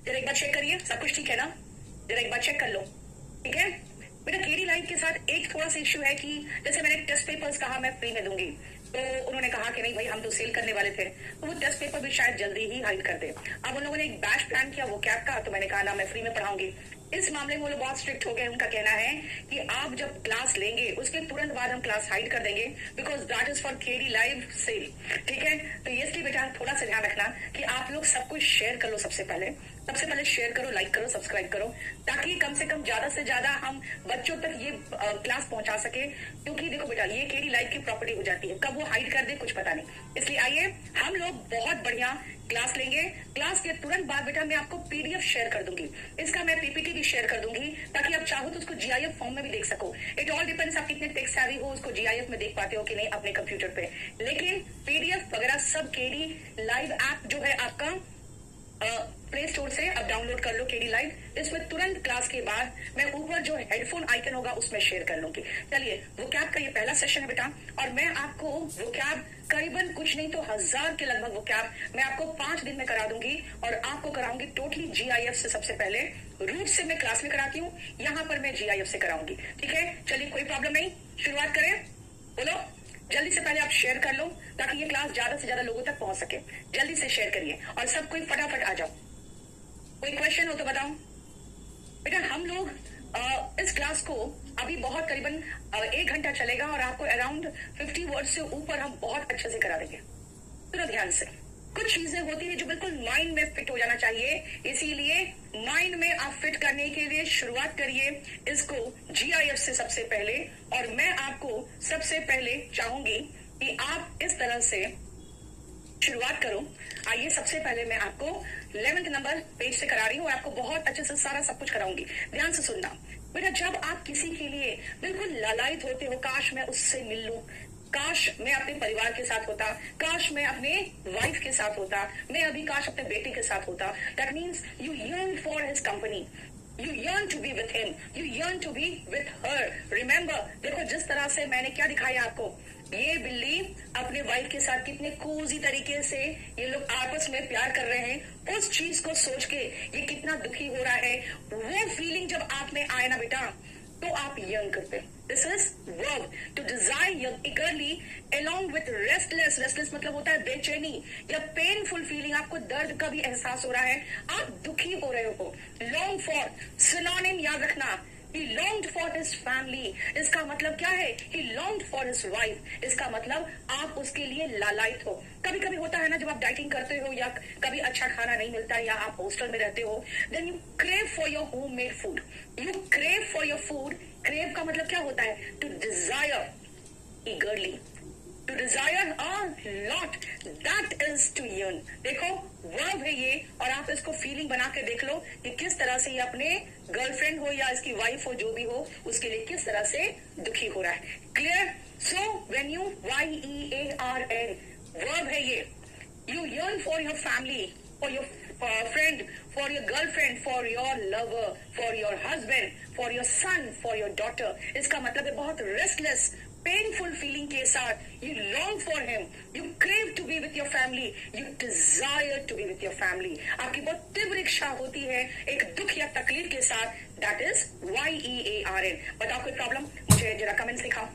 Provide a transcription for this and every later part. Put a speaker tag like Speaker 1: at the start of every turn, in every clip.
Speaker 1: जरा एक बार चेक करिए, सब कुछ ठीक है ना? जरा एक बार चेक कर लो, ठीक है? बेटा केडी लाइव के साथ एक थोड़ा सा इश्यू है कि जैसे मैंने टेस्ट पेपर्स कहा मैं फ्री में दूंगी, तो उन्होंने कहा कि नहीं भाई हम तो सेल करने वाले थे, तो वो टेस्ट पेपर भी शायद जल्दी ही हाइड कर दे। अब उन लोगों ने एक बैच प्लान किया वो कैब का, तो मैंने कहा ना मैं फ्री में पढ़ाऊंगी। इस मामले में वो लोग बहुत स्ट्रिक्ट हो गए। उनका कहना है कि आप जब क्लास लेंगे उसके तुरंत बाद हम क्लास हाइड कर देंगे, because that is for KD live sale, ठीक है? तो इसलिए बेटा थोड़ा सा ध्यान रखना कि आप लोग सब कुछ शेयर कर लो। सबसे पहले शेयर करो, लाइक करो, सब्सक्राइब करो, ताकि कम से कम ज्यादा से ज्यादा हम बच्चों तक ये क्लास पहुंचा सके। क्योंकि देखो बेटा ये केडी लाइव की प्रॉपर्टी हो जाती है, कब वो हाइड कर दे कुछ पता नहीं। इसलिए आइए हम लोग बहुत बढ़िया क्लास लेंगे। क्लास के तुरंत बाद बेटा मैं आपको पीडीएफ शेयर कर दूंगी, इसका मैं पीपीटी भी शेयर कर दूंगी, ताकि आप चाहो तो उसको जीआईएफ फॉर्म में भी देख सको। इट ऑल डिपेंड्स आप कितने टेक सेवी हो, उसको जीआईएफ में देख पाते हो कि नहीं अपने कंप्यूटर पे। लेकिन पीडीएफ वगैरह सब केडी लाइव ऐप जो है आपका प्ले स्टोर से अब डाउनलोड कर लो केडी लाइव। इसमें तुरंत क्लास के बाद मैं ऊपर जो हेडफोन आइकन होगा उसमें शेयर कर लूंगी। चलिए वो कैब का ये पहला सेशन है बेटा, और मैं आपको वो कैब करीबन कुछ नहीं तो 1000 के लगभग वो कैब मैं आपको 5 दिन में करा दूंगी, और आपको कराऊंगी टोटली जीआईएफ से। सबसे पहले रूट से मैं क्लास में कराती हूँ, यहाँ पर मैं जीआईएफ से कराऊंगी, ठीक है? चलिए कोई प्रॉब्लम नहीं, शुरुआत करें। बोलो जल्दी से पहले आप शेयर कर लो ताकि ये क्लास ज्यादा से ज्यादा लोगों तक पहुंच सके। जल्दी से शेयर करिए और सब कोई फटाफट आ जाओ। कोई क्वेश्चन हो तो बताओ। बेटा हम लोग इस क्लास को अभी बहुत करीबन 1 घंटा चलेगा, और आपको अराउंड 50 वर्ड से ऊपर हम बहुत अच्छे से करा देंगे। सुनो ध्यान से, कुछ चीजें होती है जो बिल्कुल माइंड में फिट हो जाना चाहिए, इसीलिए माइंड में आप फिट करने के लिए शुरुआत करिए इसको जीआईएफ से सबसे पहले। और मैं आपको सबसे पहले चाहूंगी कि आप इस तरह से शुरुआत करो। आइए सबसे पहले मैं आपको 11th नंबर पेज से करा रही हूँ, और आपको बहुत अच्छे से सारा सब कुछ कराऊंगी। ध्यान से सुनना बेटा, जब आप किसी के लिए बिल्कुल लालायित होते हो, काश मैं उससे मिल लूं, काश मैं अपने परिवार के साथ होता, काश मैं अपने वाइफ के साथ होता, मैं अभी काश अपने बेटे के साथ होता। That means you yearn for his company, you yearn to be with him, you yearn to be with her. Remember, देखो जिस तरह से मैंने क्या दिखाया आपको, ये बिल्ली अपने वाइफ के साथ कितने कोजी तरीके से ये लोग आपस में प्यार कर रहे हैं, उस चीज को सोच के ये कितना दुखी हो रहा है। वो फीलिंग जब आप में आए ना बेटा, तो आप यंग करते हैं। This is verb to desire यंग eagerly along with restless। Restless मतलब होता है बेचैनी या पेनफुल फीलिंग, आपको दर्द का भी एहसास हो रहा है, आप दुखी हो रहे हो। लॉन्ग फॉर सिनोनिम याद रखना, He longed for his family, इसका मतलब क्या है? He longed for his wife, इसका मतलब आप उसके लिए लालायित हो। कभी कभी होता है ना, जब आप डाइटिंग करते हो या कभी अच्छा खाना नहीं मिलता या आप हॉस्टल में रहते हो, then you crave for your homemade food, you crave for your food। crave का मतलब क्या होता है? To desire eagerly, to desire a lot, that is to yearn। देखो वर्ब है ये, और आप इसको फीलिंग बना के देख लो कि किस तरह से ये अपने गर्लफ्रेंड हो या इसकी वाइफ हो, जो भी हो, उसके लिए किस तरह से दुखी हो रहा है। Clear? So when you YEARN verb है ये, you yearn for your family, for your friend, for your girlfriend, for your lover, for your husband, for your son, for your daughter। इसका मतलब है बहुत रेस्टलेस पेनफुल फीलिंग के साथ you long for him, you crave to be with your family, you desire to be with your family. आपकी बहुत तीव्र इच्छा होती है एक दुख या तकलीफ के साथ, दैट इज YEARN। बताओ कोई प्रॉब्लम? मुझे जरा कमेंट्स दिखाओ।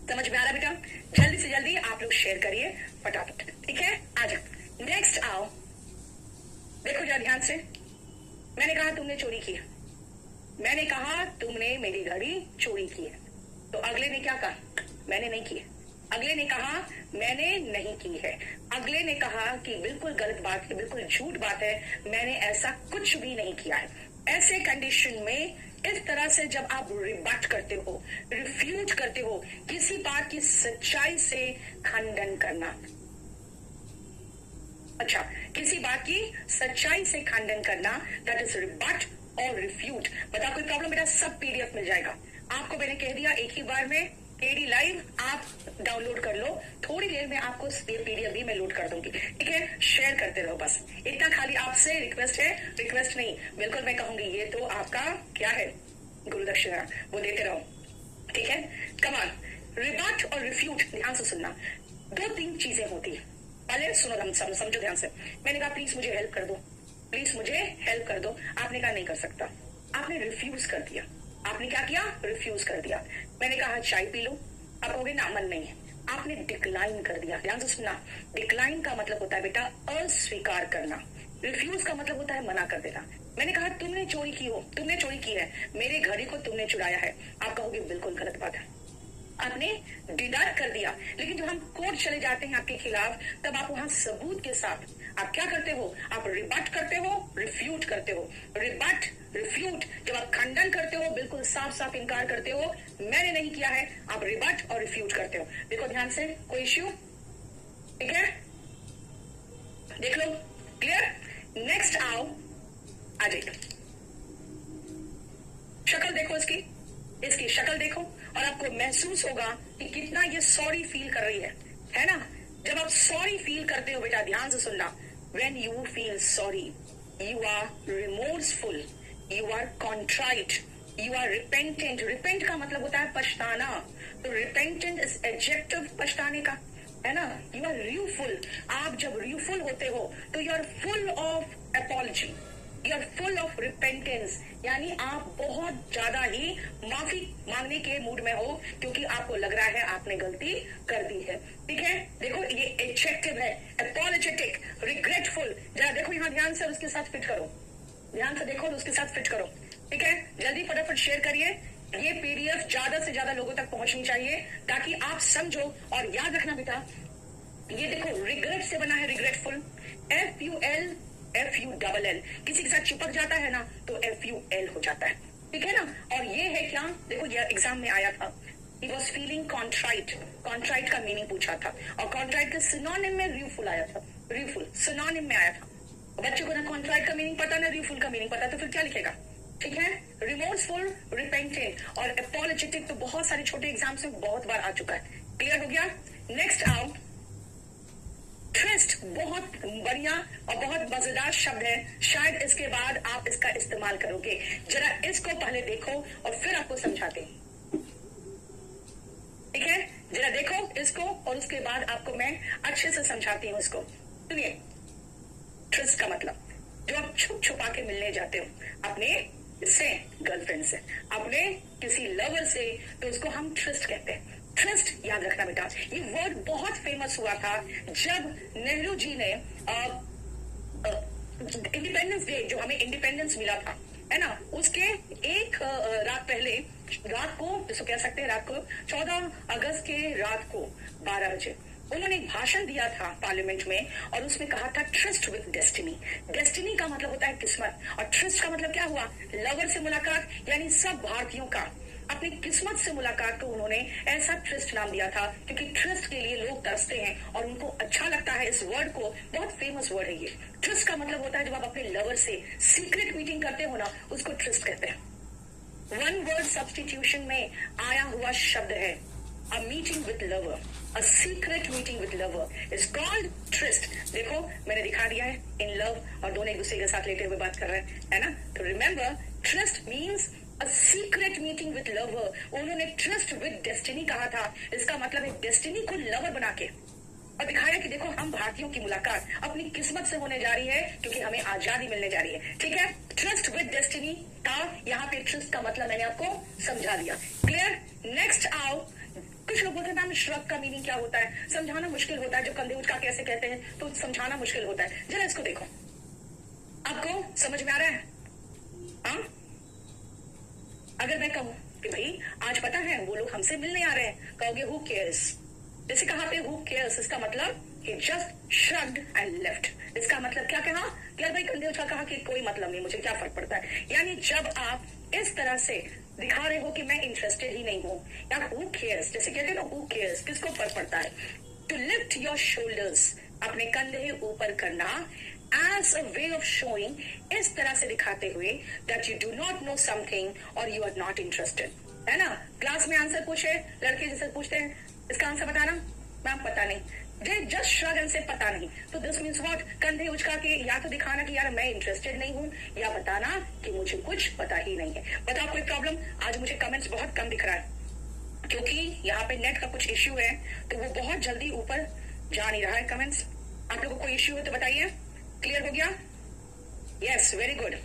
Speaker 1: समझ में आ रहा बेटा? जल्दी से जल्दी आप लोग शेयर करिए फटाफट, ठीक है? आ जाओ, नेक्स्ट आओ। देखो जरा ध्यान से, मैंने कहा तुमने चोरी की है, मैंने कहा तुमने मेरी घड़ी चोरी की है, तो अगले ने क्या कहा? मैंने नहीं की है। अगले ने कहा मैंने नहीं की है। अगले ने कहा कि बिल्कुल गलत बात है, बिल्कुल झूठ बात है, मैंने ऐसा कुछ भी नहीं किया है। ऐसे कंडीशन में इस तरह से जब आप रिबट करते हो, रिफ्यूज करते हो, किसी बात की सच्चाई से खंडन करना, अच्छा किसी बात की सच्चाई से खंडन करना, दैट इज रिबट और रिफ्यूज। बता कोई प्रॉब्लम बेटा? सब पीडीएफ मिल जाएगा आपको। मैंने कह दिया एक ही बार में केडी लाइव आप डाउनलोड कर लो, थोड़ी देर में आपको पीडीएफ भी मैं लोड कर दूंगी, ठीक है? शेयर करते रहो बस, इतना खाली आपसे रिक्वेस्ट है। रिक्वेस्ट नहीं, बिल्कुल मैं कहूंगी ये तो आपका क्या है, गुरु दक्षिणा, वो देते रहो, ठीक है? कमान रिबट और रिफ्यूट, ध्यान से सुनना, 2-3 चीजें होती है। पहले सुनो, समझो ध्यान से। मैंने कहा प्लीज मुझे हेल्प कर दो, प्लीज मुझे हेल्प कर दो। आपने कहा नहीं कर सकता, आपने रिफ्यूज कर दिया। आपने क्या किया? रिफ्यूज कर दिया। मैंने कहा चाय पी लो, आप कहोगे ना मन नहीं है, आपने डिक्लाइन कर दिया। ध्यान से सुनना, डिक्लाइन का मतलब होता है बेटा अस्वीकार करना, रिफ्यूज का मतलब होता है मना कर देना। मैंने कहा तुमने चोरी की हो, तुमने चोरी की है, मेरे घड़ी को तुमने चुराया है, आप कहोगे बिल्कुल गलत बात है, आपने डिनाय कर दिया। लेकिन जब हम कोर्ट चले जाते हैं आपके खिलाफ, तब आप वहां सबूत के साथ आप क्या करते हो? आप रिबट करते हो, रिफ्यूट करते हो। रिबट, रिफ्यूट, जब आप खंडन करते हो, बिल्कुल साफ साफ इनकार करते हो, मैंने नहीं किया है, आप रिबट और रिफ्यूट करते हो। देखो ध्यान से, कोई इश्यू? ठीक है, देख लो, क्लियर? नेक्स्ट आओ, आ जाइए, शक्ल देखो इसकी, इसकी शक्ल देखो और आपको महसूस होगा कि कितना ये सॉरी फील कर रही है ना? जब आप सॉरी फील करते हो बेटा, ध्यान से सुनना, when you feel sorry, you are remorseful, you are contrite, you are repentant. repent का मतलब होता है पछताना, तो repentant is adjective पछताने का, है ना? You are rueful, आप जब rueful होते हो तो you are full of apology, you are full of repentance, यानी आप बहुत ज्यादा ही माफी मांगने के मूड में हो, क्योंकि आपको लग रहा है आपने गलती कर दी है। ठीक है, देखो ये एडजेक्टिव है, apologetic, regretful। जरा देखो यहाँ ध्यान से, उसके साथ फिट करो, ध्यान से देखो, उसके साथ फिट करो। ठीक है, जल्दी फटाफट शेयर करिए, ये पीडीएफ ज्यादा से ज्यादा लोगों तक पहुंचनी चाहिए, ताकि आप समझो। और याद रखना बेटा, ये देखो रिग्रेट से बना है, रिग्रेटफुल, FUL FULL, किसी के साथ चिपक जाता है ना तो FUL हो जाता है। ठीक है ना? और ये है क्या, देखो ये एग्जाम में आया था, he was feeling contrite, contrite का मीनिंग पूछा था, और contrite के सिनोनिम में rueful आया था, rueful सिनोनिम में आया था। बच्चे को ना contrite का मीनिंग पता ना rueful का मीनिंग पता, तो फिर क्या लिखेगा? ठीक है, रिमोर्सफुल, रिपेंटेंट और apologetic तो बहुत सारे छोटे एग्जाम्स में बहुत बार आ चुका है। क्लियर हो गया? नेक्स्ट आओ, ट्रस्ट, बहुत बढ़िया और बहुत मजेदार शब्द है, शायद इसके बाद आप इसका इस्तेमाल करोगे। जरा इसको पहले देखो और फिर आपको समझाते हैं। ठीक है, जरा देखो इसको और उसके बाद आपको मैं अच्छे से समझाती हूँ इसको। सुनिए, ट्रस्ट का मतलब, जो आप छुप छुपा के मिलने जाते हो अपने से, गर्लफ्रेंड से, अपने किसी लवर से, तो उसको हम ट्रस्ट कहते हैं। ट्रस्ट याद रखना बेटा, ये वर्ड बहुत फेमस हुआ था जब नेहरू जी ने इंडिपेंडेंस डे, जो हमें इंडिपेंडेंस मिला था, है ना, उसके एक रात पहले, रात को, जिसको कह सकते हैं रात को, 14 अगस्त के रात को 12 बजे उन्होंने एक भाषण दिया था पार्लियामेंट में, और उसमें कहा था ट्रस्ट विद डेस्टिनी। डेस्टिनी का मतलब होता है किस्मत, और ट्रस्ट का मतलब क्या हुआ? लवर से मुलाकात, यानी सब भारतीयों का अपनी किस्मत से मुलाकात को उन्होंने ऐसा ट्रस्ट नाम दिया था, क्योंकि ट्रस्ट के लिए लोग तरसते हैं और उनको अच्छा लगता है इस वर्ड को, बहुत फेमस वर्ड है ये। ट्रस्ट का मतलब होता है जब आप अपने लवर से सीक्रेट मीटिंग करते हो ना, उसको ट्रस्ट कहते हैं। वन वर्ड सब्सटीट्यूशन में आया हुआ शब्द है a meeting with lover, a secret meeting with lover is called tryst। देखो मैंने दिखा दिया है, in love, और दोनों एक दूसरे के साथ लेटे हुए बात कर रहे हैं, है ना? तो remember, tryst means a secret meeting with lover। उन्होंने ट्रस्ट विद डेस्टिनी कहा था, इसका मतलब है डेस्टिनी को लवर बना के, और दिखाया कि देखो हम भारतीयों की मुलाकात अपनी किस्मत से होने जा रही है, क्योंकि हमें आजादी मिलने जा रही है। ठीक है, ट्रस्ट विद डेस्टिनी का यहाँ पे ट्रस्ट का मतलब मैंने आपको समझा दिया। क्लियर? नेक्स्ट आओ, कुछ लोग बोलते हैं मैम श्रग का मीनिंग क्या होता है, समझाना मुश्किल होता है, जब कंधे उचका कैसे कहते हैं तो समझाना मुश्किल होता है। जरा इसको देखो, आपको समझ में आ रहा है? हाँ, अगर मैं कहूं कि भाई आज पता है वो लोग हमसे मिलने आ रहे हैं, कहोगे हु केयर्स। जैसे कहा पे हु केयर्स, इसका मतलब he just shrugged and left। इसका मतलब क्या कहा? यार भाई कंधे उठा कहा कि कोई मतलब नहीं, मुझे क्या फर्क पड़ता है। यानी जब आप इस तरह से दिखा रहे हो कि मैं इंटरेस्टेड ही नहीं हूँ, या हु केयर्स, जैसे कहते हैं ना हु केयर्स, किसको फर्क पड़ता है। टू लिफ्ट योर शोल्डर्स, अपने कंधे ऊपर करना, as a way of showing, इस तरह से दिखाते हुए that you do not know something or you are not interested, है ना? क्लास में आंसर पूछे, लड़के जैसे पूछते हैं, इसका आंसर बताना, मैम पता नहीं, जस्ट श्रग एंड से पता नहीं, तो दिस मीन्स व्हाट? कंधे उचका के या तो दिखाना कि यार मैं इंटरेस्टेड नहीं हूँ, या बताना कि मुझे कुछ पता ही नहीं है। बताओ कोई प्रॉब्लम? आज मुझे कमेंट्स बहुत कम दिख रहा है, क्योंकि यहाँ पे नेट का कुछ इश्यू है, तो वो बहुत जल्दी ऊपर जा नहीं रहा है कमेंट्स। आप लोगों को कोई इश्यू है तो बताइए। क्लियर हो गया? Yes, very good.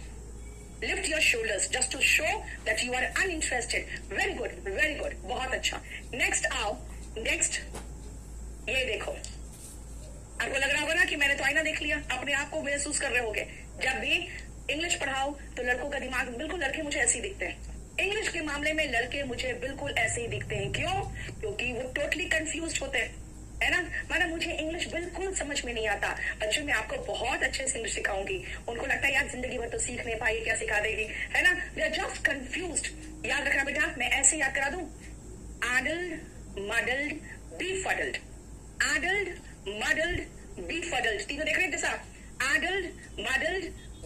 Speaker 1: Lift your shoulders just to show that you are uninterested. Very good, very good. बहुत अच्छा. Next आओ. Next. ये देखो. आपको लग रहा होगा ना कि मैंने तो आईना देख लिया. अपने आप को महसूस कर रहे होगे. जब भी इंग्लिश पढ़ाओ तो लड़कों का दिमाग बिल्कुल लड़के मुझे ऐसे ही दिखते हैं. इंग्लिश के मामले में लड़के मुझे बिल्कुल ऐसे ही दिखते हैं. क्यों? क्योंकि वो टोटली कंफ्यूज होते हैं, है ना. माना मुझे इंग्लिश बिल्कुल समझ में नहीं आता. बच्चों मैं आपको बहुत अच्छे से इंग्लिश सिखाऊंगी. उनको लगता है यार जिंदगी भर तो सीख नहीं पाई, क्या सिखा देगी, है ना. They are just confused. याद रखना बेटा, मैं ऐसे याद करा दूं. addled, muddled, befuddled. addled, muddled, befuddled. तीनों देख रहे हैं जैसा. addled, muddled,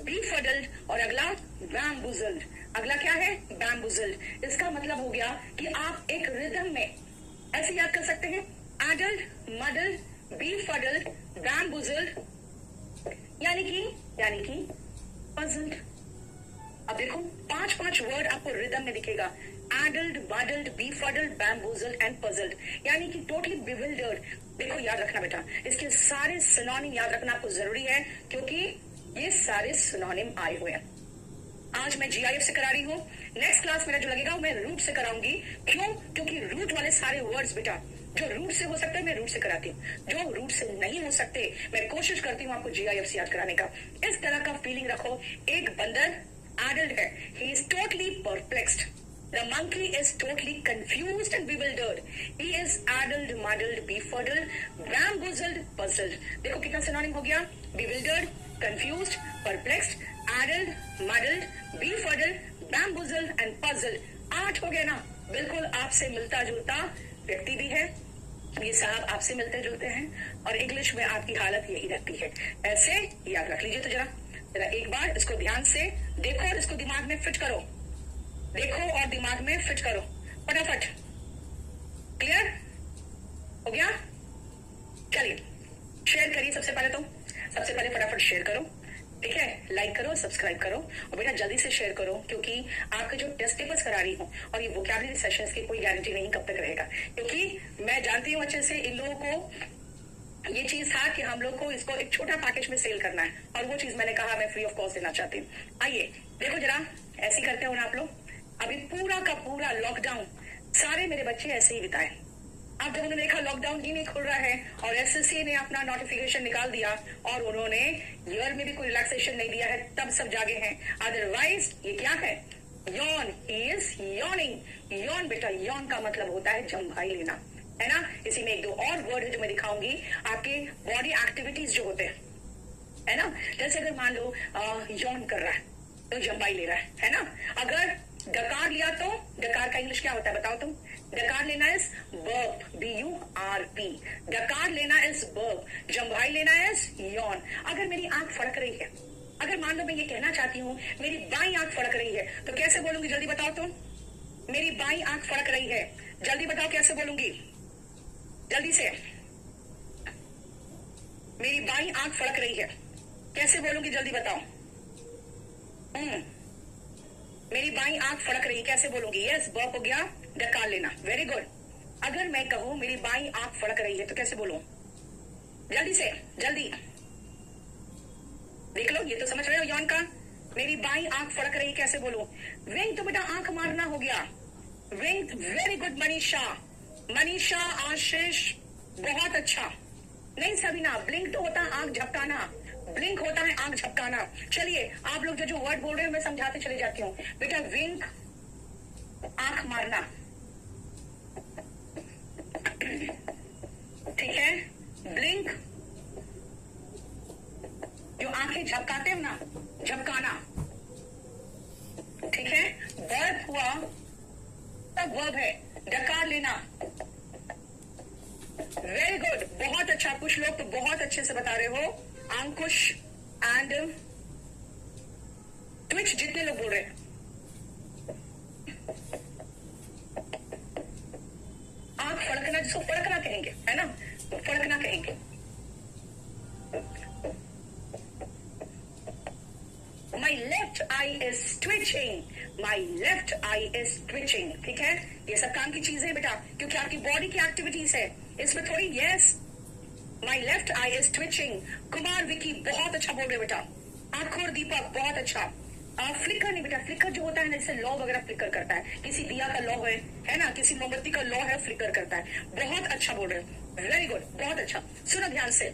Speaker 1: befuddled और अगला bamboozled. अगला क्या है? bamboozled. इसका मतलब हो गया कि आप एक रिदम में ऐसे याद कर सकते हैं. addled, muddled, befuddled, bamboozled, यानी कि puzzled. अब देखो 5 वर्ड आपको रिदम में दिखेगा. addled, muddled, befuddled, bamboozled and puzzled. यानी कि totally bewildered. देखो याद रखना बेटा, इसके सारे सिनोनिम याद रखना आपको जरूरी है क्योंकि ये सारे सिनोनिम आए हुए हैं. आज मैं GIF से करा रही हूँ. नेक्स्ट क्लास मेरा जो लगेगा मैं रूट से कराऊंगी. क्यों? क्योंकि रूट वाले सारे वर्ड्स बेटा जो रूट से हो सकते हैं मैं रूट से कराती हूँ. जो रूट से नहीं हो सकते मैं कोशिश करती हूँ आपको GIF से याद कराने का. इस तरह का फीलिंग रखो. एक बंदर एडल्ट है. He is totally perplexed. The monkey is totally confused and bewildered. He is addled, muddled, befuddled, bamboozled, puzzled. देखो कितना सिनोनिम हो गया. bewildered, confused, perplexed, addled, muddled, befuddled, bamboozled and puzzled. 8 हो गया ना. बिल्कुल आपसे मिलता जुलता व्यक्ति भी है. ये साहब आपसे मिलते जुलते हैं और इंग्लिश में आपकी हालत यही रहती है. ऐसे याद रख लीजिए. तो जरा एक बार इसको ध्यान से देखो और इसको दिमाग में फिट करो. देखो और दिमाग में फिट करो फटाफट. क्लियर हो गया? चलिए शेयर करिए. सबसे पहले फटाफट शेयर करो. ठीक है. लाइक करो, सब्सक्राइब करो और बेटा जल्दी से शेयर करो क्योंकि आपके जो टेस्ट पेपर्स करा रही हूँ और ये वोकैबुलरी सेशंस की कोई गारंटी नहीं कब तक रहेगा. क्योंकि मैं जानती हूँ अच्छे से इन लोगों को ये चीज था कि हम लोग को इसको एक छोटा पैकेज में सेल करना है और वो चीज मैंने कहा मैं फ्री ऑफ कॉस्ट देना चाहती हूँ. आइए देखो जरा ऐसे ही करते हो ना आप लोग. अभी पूरा का पूरा लॉकडाउन सारे मेरे बच्चे ऐसे ही बिताए. अब जब उन्होंने देखा लॉकडाउन ही नहीं खुल रहा है और SSC ने अपना नोटिफिकेशन निकाल दिया और उन्होंने ईयर में भी कोई रिलैक्सेशन नहीं दिया है तब सब जागे हैं. अदरवाइज ये क्या है? Yon. He is yawning. Yon बेटा, यॉन का मतलब होता है जम्भाई लेना, है ना. इसी में 1-2 और वर्ड है जो मैं दिखाऊंगी. आपके बॉडी एक्टिविटीज जो होते हैं, है ना. जैसे अगर मान लो यॉन कर रहा है तो जम्भाई ले रहा है ना. अगर डकार लिया तो डकार का इंग्लिश क्या होता है बताओ तुम. डकार लेना इज बर्प. BURP. डकार लेना इज बर्प. जम्भाई लेना इज यॉन. अगर मेरी आंख फड़क रही है, अगर मान लो मैं ये कहना चाहती हूँ मेरी बाई आंख फड़क रही है तो कैसे बोलूंगी जल्दी बताओ तुम. मेरी बाई आंख फड़क रही है, जल्दी बताओ कैसे बोलूंगी. जल्दी से. मेरी बाई आंख फड़क रही है कैसे बोलूंगी जल्दी बताओ. मेरी बाई आंख फड़क रही कैसे बोलूंगी. यस बर्प हो गया. डकार लेना. Very good. अगर मैं कहूं मेरी बाई आंख फड़क रही है तो कैसे बोलूं. जल्दी से जल्दी देख लो. ये तो समझ रहे हो यौन का. मेरी बाई आंख फड़क रही कैसे बोलूं. विंक तो बेटा आंख मारना हो गया. विंक. वेरी गुड मनीषा आशीष बहुत अच्छा. नहीं सबीना. ब्लिंक तो होता आंख झपकाना. ब्लिंक होता है आंख झपकाना. चलिए आप लोग जो वर्ड बोल रहे हो मैं समझाते चले जाती हूँ. बेटा विंक आंख मारना. ठीक है. ब्लिंक जो आंखें झपकाते हो ना, झपकाना. ठीक है. वर्ब हुआ तब वर्ब है. डकार लेना. Very good. बहुत अच्छा. कुछ लोग तो बहुत अच्छे से बता रहे हो. अंकुश एंड ट्विच जितने लोग बोल रहे हैं. आंख फड़कना जिसको फड़कना कहेंगे, है ना. तो फड़कना कहेंगे. My left eye is twitching. My left eye is twitching. ठीक है. ये सब काम की चीजें बेटा क्योंकि आपकी बॉडी की एक्टिविटीज है इसमें थोड़ी. Yes My left eye is twitching. Kumar Vicky बहुत अच्छा बोल रहे बेटा. आखोर दीपक, बहुत अच्छा। फ्लिकर नहीं बेटा, फ्लिकर जो होता है ना, जैसे लॉ वगैरह फ्लिकर करता है, किसी दिया का लॉ है ना, किसी मोमबत्ती का लॉ है, फ्लिकर करता है। बहुत अच्छा बोल रहे हो, वेरी गुड, बहुत अच्छा। सुनो ध्यान से।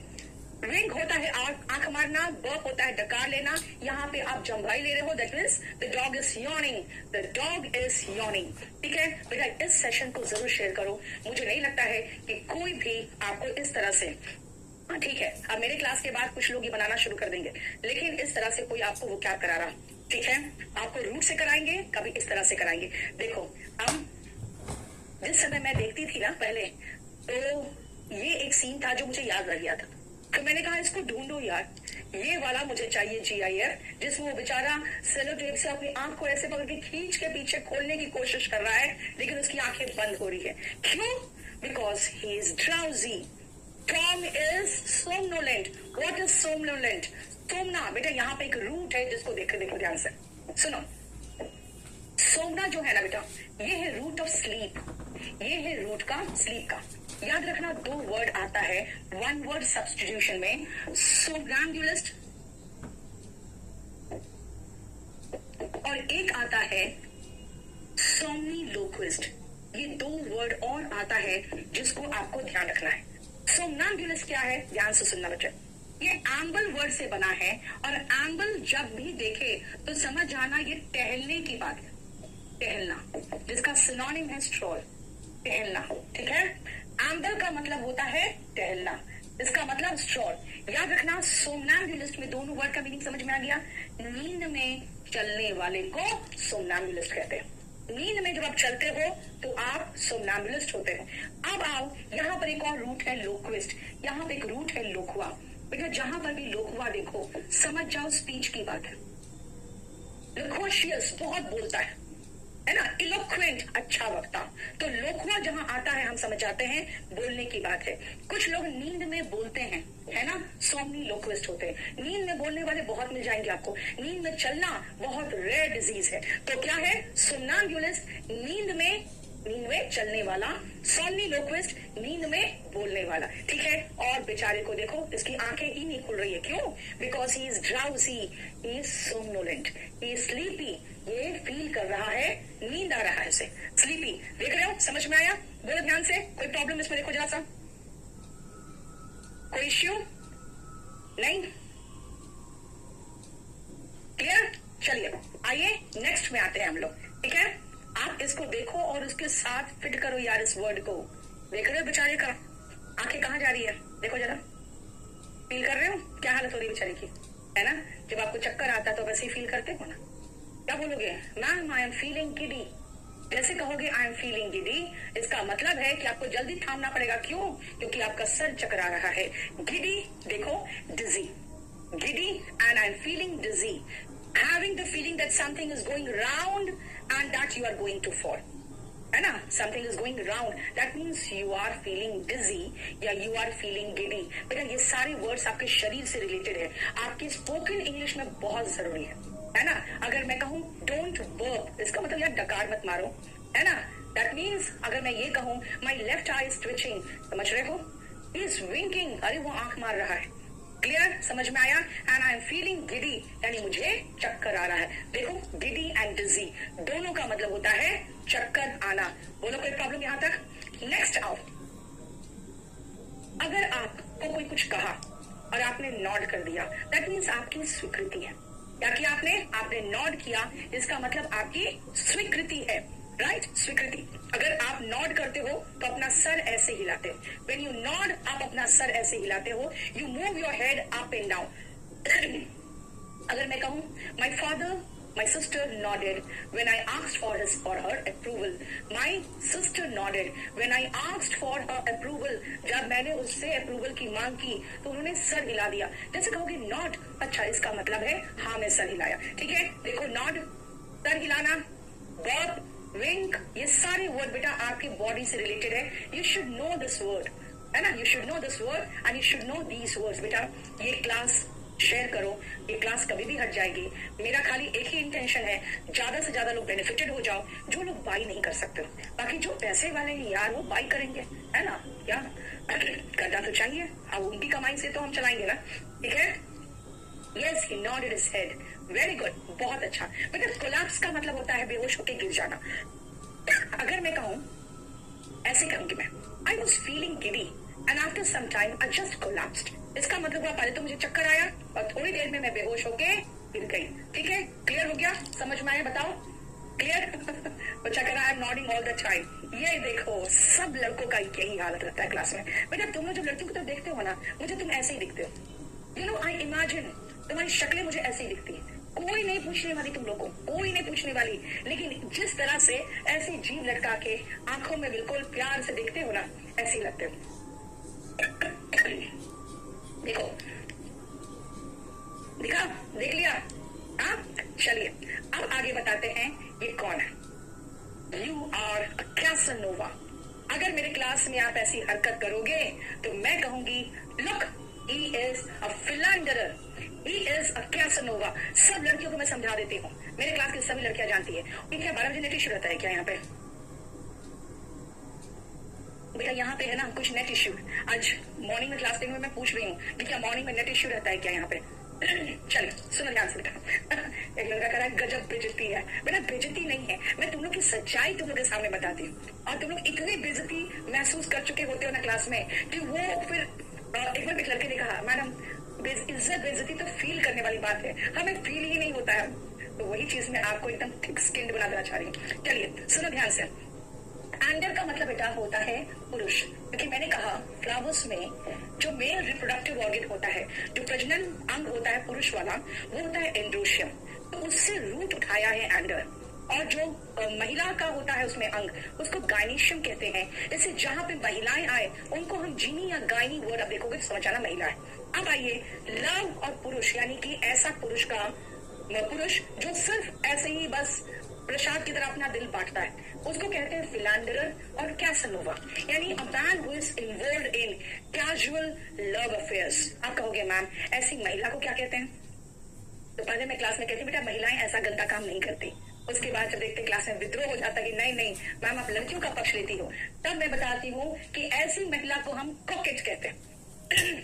Speaker 1: विंक होता है आंख मारना, बर्प होता है डकार लेना। यहाँ पे आप जंभाई ले रहे हो, that means the dog is yawning, the dog is yawning. ठीक है बेटा, इस सेशन को जरूर शेयर करो। मुझे नहीं लगता है कि कोई भी आपको इस तरह से, ठीक है, अब मेरे क्लास के बाद कुछ लोग ये बनाना शुरू कर देंगे, लेकिन इस तरह से कोई आपको वो क्या करा रहा, ठीक है, आपको रूट से कराएंगे, कभी इस तरह से कराएंगे। देखो, हम जिस समय मैं देखती थी ना पहले, तो ये एक सीन था जो मुझे याद रह गया था, तो मैंने कहा इसको ढूंढो यार, ये वाला मुझे चाहिए GIF, जिसमें वो बेचारा सेलो टेप से अपनी आंख को ऐसे पकड़ के खींच के पीछे खोलने की कोशिश कर रहा है, लेकिन उसकी आंखें बंद हो रही है। क्यों? Because he is drowsy. Tom is somnolent. What is somnolent? सोमना बेटा, यहाँ पे एक रूट है जिसको देखो ध्यान से सुनो। सोमना जो है ना बेटा, ये है रूट ऑफ स्लीप, ये है रूट का स्लीप का। याद रखना, दो वर्ड आता है वन वर्ड सब्स्टिट्यूशन में, सोमनैम्बुलिस्ट और एक आता है सोमनीलोक्विस्ट। ये दो वर्ड और आता है जिसको आपको ध्यान रखना है। सोमनैम्बुलिस्ट क्या है, ध्यान से सुनना बच्चे। ये एम्बल वर्ड से बना है, और एम्बल जब भी देखे तो समझ जाना ये टहलने की बात है, टहलना, जिसका सिनोनिम है स्ट्रॉल, टहलना। ठीक है, एम्बल का मतलब होता है टहलना, इसका मतलब स्ट्रॉल। याद रखना, सोमनैम्बुलिस्ट में दोनों वर्ड का मीनिंग समझ में आ गया। नींद में चलने वाले को सोमनैम्बुलिस्ट कहते हैं। नींद में जब आप चलते हो तो आप सोमनैम्बुलिस्ट होते हैं। अब आओ, यहाँ पर एक और रूट है लोक्विस्ट, यहाँ पे एक रूट है लोकुआ। बेटा, जहां पर भी लोकुआ देखो, समझ जाओ स्पीच की बात है। लोक्वेशियस, बहुत बोलता है ना, इलोक्वेंट, अच्छा वक्ता। तो लोकुआ जहां आता है हम समझ जाते हैं बोलने की बात है। कुछ लोग नींद में बोलते हैं, है ना, सोमनीलोक्विस्ट होते हैं। नींद में बोलने वाले बहुत मिल जाएंगे आपको। नींद में चलना बहुत रेयर डिजीज है। तो क्या है, सोमनैम्बुलिस्ट नींद में चलने वाला, सोमनीलोक्विस्ट नींद में बोलने वाला। ठीक है, और बेचारे को देखो, इसकी आंखें ही नहीं खुल रही है। क्यों? Because he is drowsy, he is somnolent, he is sleepy. ये फील कर रहा है, नींद आ रहा है उसे, स्लीपी। देख रहे हो, समझ में आया? बोलो ध्यान से, कोई प्रॉब्लम इसमें देखो जरा सा, कोई इश्यू नहीं? क्लियर? चलिए आइए नेक्स्ट में आते हैं हम लोग। ठीक है, आप इसको देखो और उसके साथ फिट करो यार इस वर्ड को। देख रहे हो बेचारे का आंखें कहाँ जा रही है, देखो जरा, फील कर रहे हो क्या हालत हो रही है बेचारे की, है ना? जब आपको चक्कर आता है तो वैसे ही फील करते हो ना। क्या बोलोगे? Ma'am I am feeling giddy. जैसे कहोगे आई एम फीलिंग गिडी, इसका मतलब है कि आपको जल्दी थामना पड़ेगा। क्यों? क्योंकि आपका सर चकरा रहा है। गिडी देखो, dizzy, giddy and I am feeling dizzy, having the feeling that something is going round and that you are going to fall, है ना? Something is going round, that means you are feeling dizzy या you are feeling giddy। बेटा, ये सारे words आपके शरीर से related है, आपकी स्पोकन इंग्लिश में बहुत जरूरी है ना? अगर मैं कहूँ डोंट बर्प, इसका मतलब यार डकार मत मारो, है ना? That means अगर मैं ये कहूँ my left eye is twitching, समझ रहे हो? He is winking, अरे वो आंख मार रहा है। क्लियर? समझ में आया? And I am feeling giddy, यानी मुझे चक्कर आ रहा है। देखो, गिडी एंड डिजी दोनों का मतलब होता है चक्कर आना। बोलो कोई प्रॉब्लम यहाँ तक? नेक्स्ट आओ, अगर आपको कोई कुछ कहा और आपने नॉड कर दिया, दैट मीन्स आपकी स्वीकृति है। क्या किया आपने नॉड किया, इसका मतलब आपकी स्वीकृति है, राइट? स्वीकृति। अगर आप नॉड करते हो तो अपना सर ऐसे हिलाते हो। व्हेन यू नॉड, आप अपना सर ऐसे हिलाते हो, you move your head up and down. अगर मैं कहूं my father, my sister nodded when I asked for her approval. My sister nodded when I asked for her approval. जब मैंने उससे अप्रूवल की मांग की तो उन्होंने सर हिला दिया। जैसे कहोगे नॉड, अच्छा इसका मतलब है हाँ मैं सर हिलाया। ठीक है, देखो नॉड, सर हिलाना, बर्प, विंक, ये सारे वर्ड बेटा आपकी बॉडी से रिलेटेड है। You should know this word, है ना? You should know this word and you should know these words. बेटा, ये क्लास शेयर करो, ये क्लास कभी भी हट जाएगी। मेरा खाली एक ही इंटेंशन है, ज्यादा से ज्यादा लोग बेनिफिटेड हो जाओ। जो लोग बाई नहीं कर सकते, बाकी जो पैसे वाले हैं यार वो बाई करेंगे, है ना? क्या करना तो चाहिए, अब उनकी कमाई से तो हम चलाएंगे ना। ठीक है, Yes, he nodded his head. Very good. बहुत अच्छा. बेटा कोलैप्स का मतलब होता है बेहोश होके गिर जाना. अगर मैं कहूँ ऐसे कहूँगी मैं I was feeling giddy and after some time I just collapsed. इसका मतलब हुआ पहले तो मुझे चक्कर आया और थोड़ी देर में मैं बेहोश होके गिर गई. ठीक है, क्लियर हो गया? समझ में आया? बताओ क्लियर? बच्चा कह रहा है नॉडिंग ऑल द टाइम. ये देखो सब लड़कों का यही हालत रहता है क्लास में. बेटा तुम लोग जब लड़कियों को तो देखते हो ना, मुझे तुम ऐसे ही दिखते हो. यू नो आई इमेजिन तुम्हारी शक्लें मुझे ऐसी दिखती है. कोई नहीं पूछने वाली तुम लोग को, कोई नहीं पूछने वाली. लेकिन जिस तरह से ऐसी जीभ लटका के आंखों में बिल्कुल प्यार से देखते हो ना, ऐसे ही लगते हो. देखो दिखा, देख लिया? हाँ चलिए अब आगे बताते हैं ये कौन है. You are a Casanova. अगर मेरे क्लास में आप ऐसी हरकत करोगे तो मैं कहूंगी look he is a philanderer. He is a Casanova. सब लड़कियों को मैं समझा देती हूँ. मेरे क्लास की सभी लड़कियां जानती है. ये क्या 12 बजे नेट इश्यू रहता है क्या यहाँ पे? बेटा यहाँ पे है ना कुछ नेट इश्यू. आज मॉर्निंग में क्लास देखने में मैं पूछ रही हूँ कि क्या मॉर्निंग में नेट इश्यू रहता है क्या यहाँ पे? चलो सुनो ध्यान से बेटा. एक लड़का कह रहा है गजब बेइज्जती है. बेटा बेइज्जती नहीं है, मैं तुम लोग की सच्चाई तुम लोग के सामने बताती हूँ. और तुम लोग इतनी बेइज्जती महसूस कर चुके होते हो ना क्लास में कि वो फिर एक बार एक लड़के ने कहा मैडम इज्जत बेइज्जती तो फील करने वाली बात है, हमें फील ही नहीं होता है. तो वही चीज मैं आपको एकदम थिक स्किन्ड बना देना चाह रही हूँ. चलिए सुनो ध्यान से. एंडर का मतलब बेटा होता है पुरुष, क्योंकि मैंने कहा फ्लावर्स में जो मेल रिप्रोडक्टिव ऑर्गन होता है, जो प्रजनन अंग होता है पुरुष वाला, वो होता है एंड्रोशियम. तो उससे रूट उठाया है एंडर. और जो महिला का होता है उसमें अंग, उसको गायनीशियम कहते हैं. जैसे जहां पे महिलाएं आए उनको हम जीनी या गायनी वर्ड अब देखोगे तो समझ आना महिला है. अब आइए लव और पुरुष, यानी कि ऐसा पुरुष का पुरुष जो सिर्फ ऐसे ही बस प्रसाद की तरह अपना दिल बांटता है, उसको कहते हैं फिलांडरर और कैसनोवा. यानी a man who is involved in casual love affairs. आप कहोगे मैम ऐसी महिला को क्या कहते हैं? तो पहले मैं क्लास में कहती बेटा महिलाएं ऐसा गलता काम नहीं करती. उसके बाद जब देखते क्लास में विद्रोह हो जाता कि नहीं नहीं मैम आप लड़कियों का पक्ष लेती हो, तब मैं बताती हूँ कि ऐसी महिला को हम कॉकेट कहते हैं.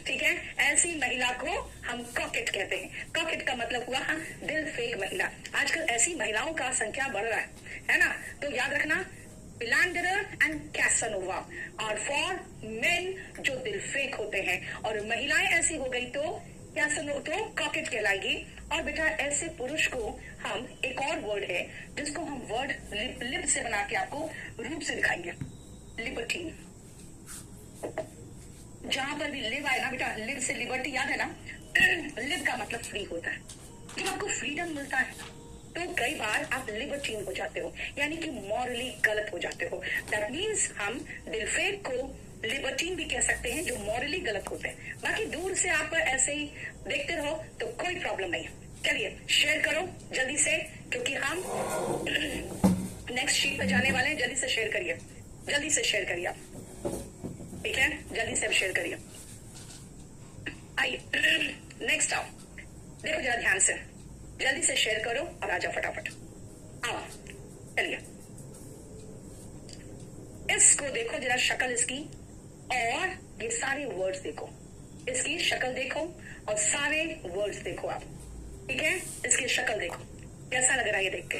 Speaker 1: ठीक है, ऐसी महिला को हम कॉकेट कहते हैं. कॉकेट का मतलब हुआ दिल फेक महिला. आजकल ऐसी महिलाओं का संख्या बढ़ रहा है ना. तो याद रखना फिलांडरर एंड कैसनोवा और फॉर मेन जो दिल फेक होते हैं, और महिलाएं ऐसी हो गई तो कैसनो तो कॉकेट कहलाएगी. और बेटा ऐसे पुरुष को हम एक और वर्ड है जिसको हम वर्ड लिप से बना के आपको रूप से दिखाएंगे. लिबर्टीन. जहां पर भी लिव आए ना बेटा, लिव से लिबर्टी याद है ना. लिव का मतलब फ्री होता है. जब आपको फ्रीडम मिलता है तो कई बार आप लिबर्टीन हो जाते हो, यानी कि मॉरली गलत हो जाते हो. दैट मीन्स हम दिलफेक को लिबर्टीन भी कह सकते हैं जो मॉरली गलत होते हैं. बाकी दूर से आप ऐसे ही देखते रहो तो कोई प्रॉब्लम नहीं. चलिए शेयर करो जल्दी से, क्योंकि हम नेक्स्ट शीट पे जाने वाले हैं. जल्दी से शेयर करिए, जल्दी से शेयर करिए आप. ठीक है, जल्दी से अब शेयर करिए. आइए नेक्स्ट आओ. देखो जरा ध्यान से, जल्दी से शेयर करो और आ जाओ फटाफट. आओ चलिए इसको देखो जरा, शक्ल इसकी और ये सारे वर्ड्स देखो. इसकी शक्ल देखो और सारे वर्ड्स देखो आप. ठीक है, इसकी शक्ल देखो कैसा लग रहा है ये देख के.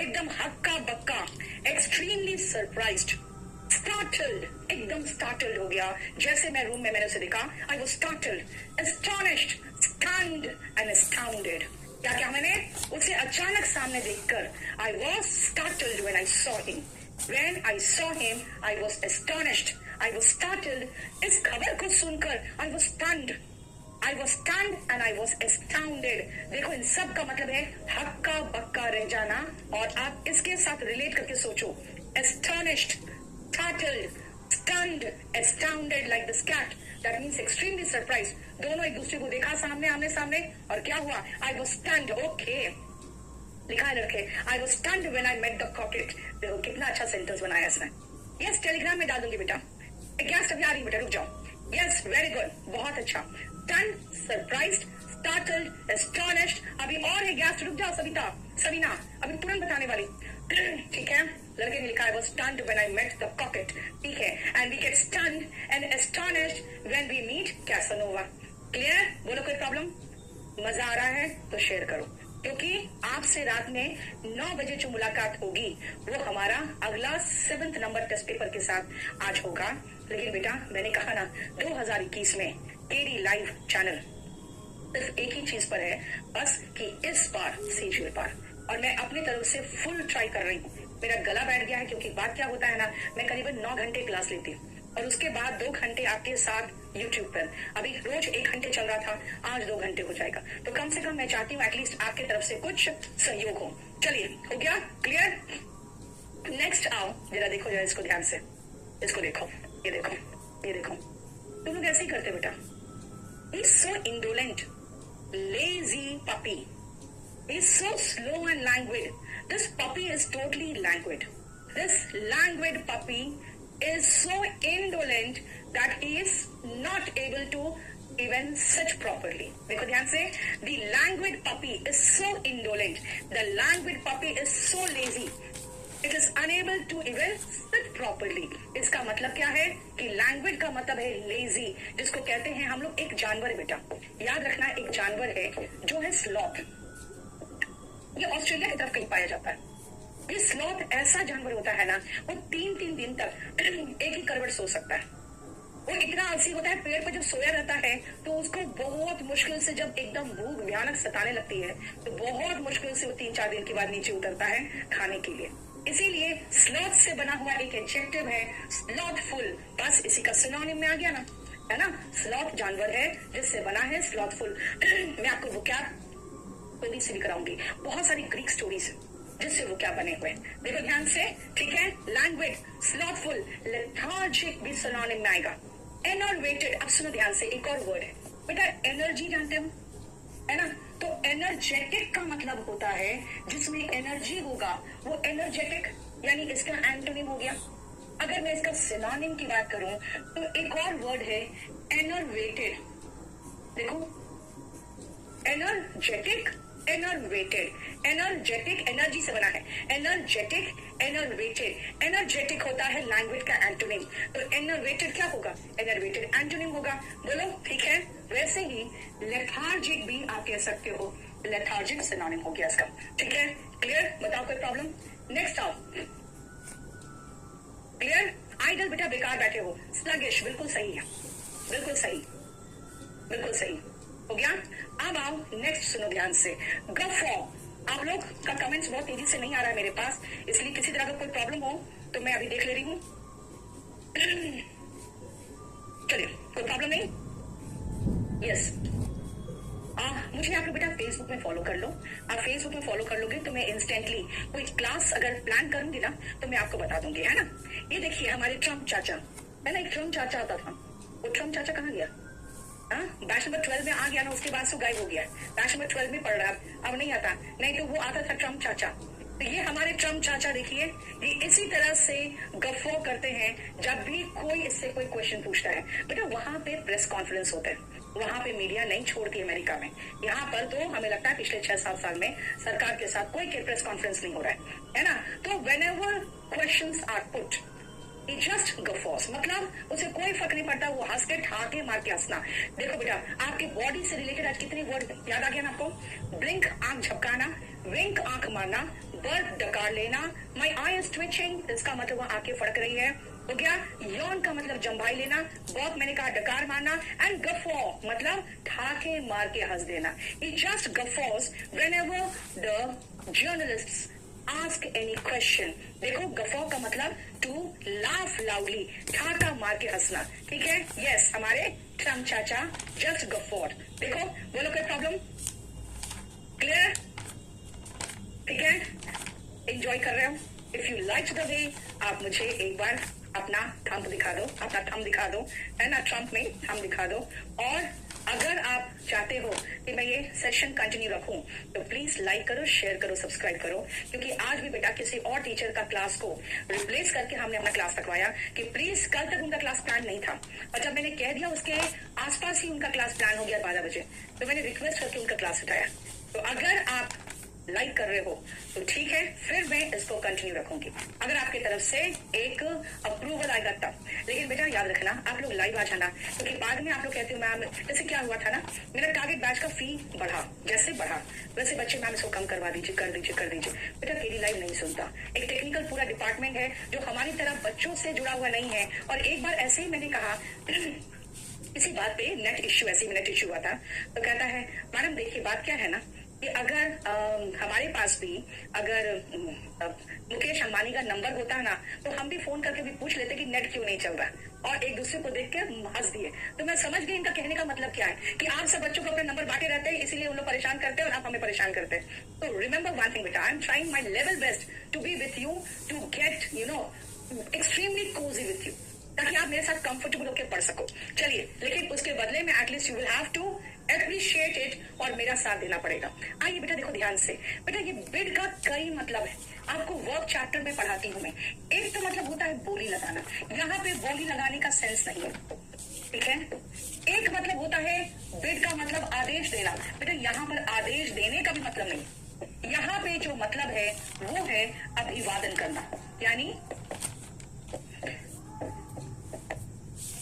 Speaker 1: एकदम हक्का बक्का, एक्सट्रीमली सरप्राइज्ड, स्टार्टल्ड, एकदम स्टार्टल्ड हो गया. जैसे मैं रूम में मैंने उसे देखा, I was startled, astonished, stunned and astounded. क्या क्या मैंने उसे अचानक सामने देखकर I was startled when I saw him. When I saw him, I was astonished. I was startled. इस खबर को सुनकर I was stunned. I was stunned and I was astounded. देखो इन सब का मतलब है हक्का बक्का रह जाना. और आप इसके साथ रिलेट करके सोचो. Astonished, startled, stunned, astounded like this cat. That means extremely surprised. दोनों एक दूसरे को देखा सामने आमने सामने और क्या हुआ? I was stunned. Okay. लिखा है लड़के, I was stunned when I met the cocket. देखो कितना अच्छा सेंटेंस बनाया इसने. यस टेलीग्राम में डाल दूंगी बेटा. गैस अभी आ रही बेटा, रुक जाओ. यस वेरी गुड, बहुत अच्छा. Stunned, surprised, startled, astonished. अभी और है गैस, रुक जाओ सविना अभी तुरंत बताने वाली. ठीक है, लड़के ने लिखा है was stunned when I met the cocket. ठीक है, and we get stunned and astonished when we meet Casanova. Clear? बोलो कोई प्रॉब्लम? मजा आ रहा है तो शेयर करो, क्योंकि आपसे रात में 9 बजे जो मुलाकात होगी वो हमारा अगला 7th नंबर टेस्ट पेपर के साथ आज होगा। लेकिन बेटा मैंने कहा ना 2021 में केडी लाइव चैनल सिर्फ एक ही चीज पर है बस कि इस बार सीजीएल पार, और मैं अपनी तरफ से फुल ट्राई कर रही हूँ। मेरा गला बैठ गया है क्योंकि बात क्या होता है ना, मैं करीबन 9 घंटे क्लास लेती हूँ और उसके बाद 2 घंटे आपके साथ यूट्यूब पर। अभी रोज 1 घंटे चल रहा था, आज 2 घंटे हो जाएगा। तो कम से कम मैं चाहती हूँ एटलीस्ट आपके तरफ से कुछ सहयोग हो। चलिए हो गया क्लियर। नेक्स्ट आओ जरा, देखो जरा इसको ध्यान से, इसको देखो, ये देखो, ये देखो, तुम लोग ऐसे ही करते बेटा। He's so indolent, lazy puppy. He's so slow and languid. This puppy is totally languid. This languid puppy is so indolent that he is not able to even sit properly. देखो ध्यान से, the languid puppy is so indolent. The languid puppy is so lazy. It is unable to even sit properly. इसका मतलब क्या है कि languid का मतलब है lazy, जिसको कहते हैं हम लोग एक जानवर है बेटा। याद रखना एक जानवर है जो है स्लॉथ। ये ऑस्ट्रेलिया की तरफ कहीं पाया जाता है। ये स्लॉथ ऐसा जानवर होता है ना, वो 3-3 दिन तक एक ही करवट सो सकता है। वो इतना आलसी होता है, पेड़ पर जब सोया रहता है तो उसको बहुत मुश्किल से जब एकदम भूख भयानक सताने लगती है तो बहुत मुश्किल से वो 3-4 दिन के बाद नीचे उतरता है खाने के लिए। इसीलिए स्लॉथ से बना हुआ एक एडजेक्टिव है स्लॉथफुल। बस इसी का सिनोनिम में आ गया ना, है ना। स्लॉथ जानवर है जिससे बना है स्लॉथफुल। मैं आपको वोकैब कोई से भी कराऊंगी, बहुत सारी ग्रीक स्टोरीज जिससे वो क्या बने हुए। देखो ध्यान से, ठीक है। लैंग्वेज, स्लॉथफुल, लेथार्जिक भी सिनोनिम में आएगा। एनर्वेटेड, अब सुनो ध्यान से, एक और वर्ड है बेटा, एनर्जी जानते हो, है ना। तो एनर्जेटिक का मतलब होता है जिसमें एनर्जी होगा, वो एनर्जेटिक, यानी इसका एंटोनिम हो गया। अगर मैं इसका सिनोनिम की बात करूं तो एक और वर्ड है एनर्वेटेड। देखो, एनर्जेटिक, एनर्वेटेड। एनर्जेटिक एनर्जी से बना है, एनर्जेटिक, एनर्वेटेड। एनर्जेटिक होता है लैंग्वेज का एंटोनिम, तो एनर्वेटेड क्या होगा, एनर्वेटेड एंटोनिम होगा। बोलो ठीक है। वैसे ही लेथार्जिक भी आप कह सकते हो, लेथार्जिक सिनोनिम हो गया इसका, ठीक है। क्लियर, बताओ कोई प्रॉब्लम। नेक्स्ट आओ, क्लियर। आइडल बेटा बेकार बैठे हो, स्लगिश, बिल्कुल सही है, बिल्कुल सही, बिल्कुल सही हो गया। अब आओ नेक्स्ट, सुनो ध्यान से, गफॉ। आप लोग का कमेंट्स बहुत तेजी से नहीं आ रहा है मेरे पास, इसलिए किसी तरह का कोई प्रॉब्लम हो तो मैं अभी देख ले रही हूँ। चलिए, कोई प्रॉब्लम नहीं। यस, मुझे आप लोग बेटा फेसबुक में फॉलो कर लो। आप फेसबुक में फॉलो कर लोगे तो मैं इंस्टेंटली कोई क्लास अगर प्लान करूंगी ना तो मैं आपको बता दूंगी, है ना। ये देखिए हमारे ट्रम्प चाचा, है ना, एक ट्रम्प चाचा आता था। वो ट्रम्प चाचा कहाँ गया? बैच नंबर 12 में आ गया ना, उसके बाद से गायब हो गया। बैच नंबर 12 में पढ़ रहा है, अब नहीं आता। नहीं तो वो आता था ट्रम्प चाचा। तो ये हमारे ट्रम्प चाचा देखिए, ये इसी तरह से गफ्फो करते हैं जब भी कोई इससे कोई क्वेश्चन पूछता है। बेटा वहां पे प्रेस कॉन्फ्रेंस होता है, वहां पे मीडिया नहीं छोड़ती अमेरिका में। यहाँ पर तो हमें लगता है पिछले 6-7 साल में सरकार के साथ कोई प्रेस कॉन्फ्रेंस नहीं हो रहा है ना। तो whenever questions are put, He just guffaws, मतलब उसे कोई फर्क नहीं पड़ता, वो हंस के ठाके मार के हंसना। देखो बेटा, आपके बॉडी से रिलेटेड आज कितने वर्ड याद आ गया ना आपको। ब्लिंक, आंख झपकाना, विंक, आंख मारना, बर्ड, डकार लेना, माई आई इज ट्विचिंग, इसका मतलब वो आंखें फड़क रही है, हो गया। यौन का मतलब जंभाई लेना, बहुत मैंने कहा डकार मारना, एंड गफॉ मतलब ठाके मार के हंस देना। He just guffaws whenever the journalists ask any question। देखो गफॉ का मतलब टू लाफ लाउडली, ठाका मार के हंसना, ठीक है। यस, हमारे ट्रम्प चाचा जस्ट गफॉर्ड। देखो, बोलो कोई प्रॉब्लम, क्लियर, ठीक है। एंजॉय कर रहे हो। If you like the way, आप मुझे एक बार अपना थंब दिखा दो, अपना थंब दिखा दो, है ना, ट्रम्प में थंब दिखा दो। और अगर आप चाहते हो कि मैं ये सेशन कंटिन्यू रखूं तो प्लीज लाइक करो, शेयर करो, सब्सक्राइब करो, क्योंकि आज भी बेटा किसी और टीचर का क्लास को रिप्लेस करके हमने अपना क्लास रखवाया कि प्लीज, कल तक उनका क्लास प्लान नहीं था और जब मैंने कह दिया उसके आसपास ही उनका क्लास प्लान हो गया 12 बजे, तो मैंने रिक्वेस्ट करके उनका क्लास उठाया। तो अगर आप लाइक कर रहे हो तो ठीक है, फिर मैं इसको कंटिन्यू रखूंगी अगर आपकी तरफ से एक अप्रूवल आएगा तब। लेकिन बेटा याद रखना, आप लोग लाइव आ जाना, क्योंकि बाद में आप लोग कहते हो मैम जैसे क्या हुआ था ना, मेरा टारगेट बैच का फी बढ़ा, जैसे बढ़ा वैसे बच्चे मैम इसको कम करवा दीजिए, कर दीजिए, कर दीजिए। बेटा केडी लाइव नहीं सुनता, एक टेक्निकल पूरा डिपार्टमेंट है जो हमारी तरह बच्चों से जुड़ा हुआ नहीं है। और एक बार ऐसे ही मैंने कहा इसी बात पे नेट इश्यू, ऐसे ही नेट इश्यू हुआ था, तो कहता है मैडम देखिए बात क्या है ना कि अगर हमारे पास भी अगर मुकेश अंबानी का नंबर होता है ना तो हम भी फोन करके भी पूछ लेते कि नेट क्यों नहीं चल रहा, और एक दूसरे को देख के हंस दिए। तो मैं समझ गई इनका कहने का मतलब क्या है कि आप सब बच्चों को अपने नंबर बांटे रहते हैं, इसीलिए उन लोग परेशान करते हैं और आप हमें परेशान करते हैं। तो रिमेंबर वन थिंग बेटा, I am trying my level best to be with you, to get you know extremely cozy with you, ताकि आप मेरे साथ कंफर्टेबल होकर पढ़ सको। चलिए, लेकिन उसके बदले में at least you will have to appreciate it और मेरा साथ देना पड़ेगा। आइए बेटा देखो ध्यान से, बेटा ये बिड का कई मतलब है, आपको वर्क चैप्टर में पढ़ाती हूँ मैं। एक तो मतलब होता है बोली लगाना, यहाँ पे बोली लगाने का सेंस नहीं है, ठीक है। एक मतलब होता है बिड का मतलब आदेश देना, बेटा यहाँ पर आदेश देने का भी मतलब नहीं, यहाँ पे जो मतलब है वो है अभिवादन करना, यानी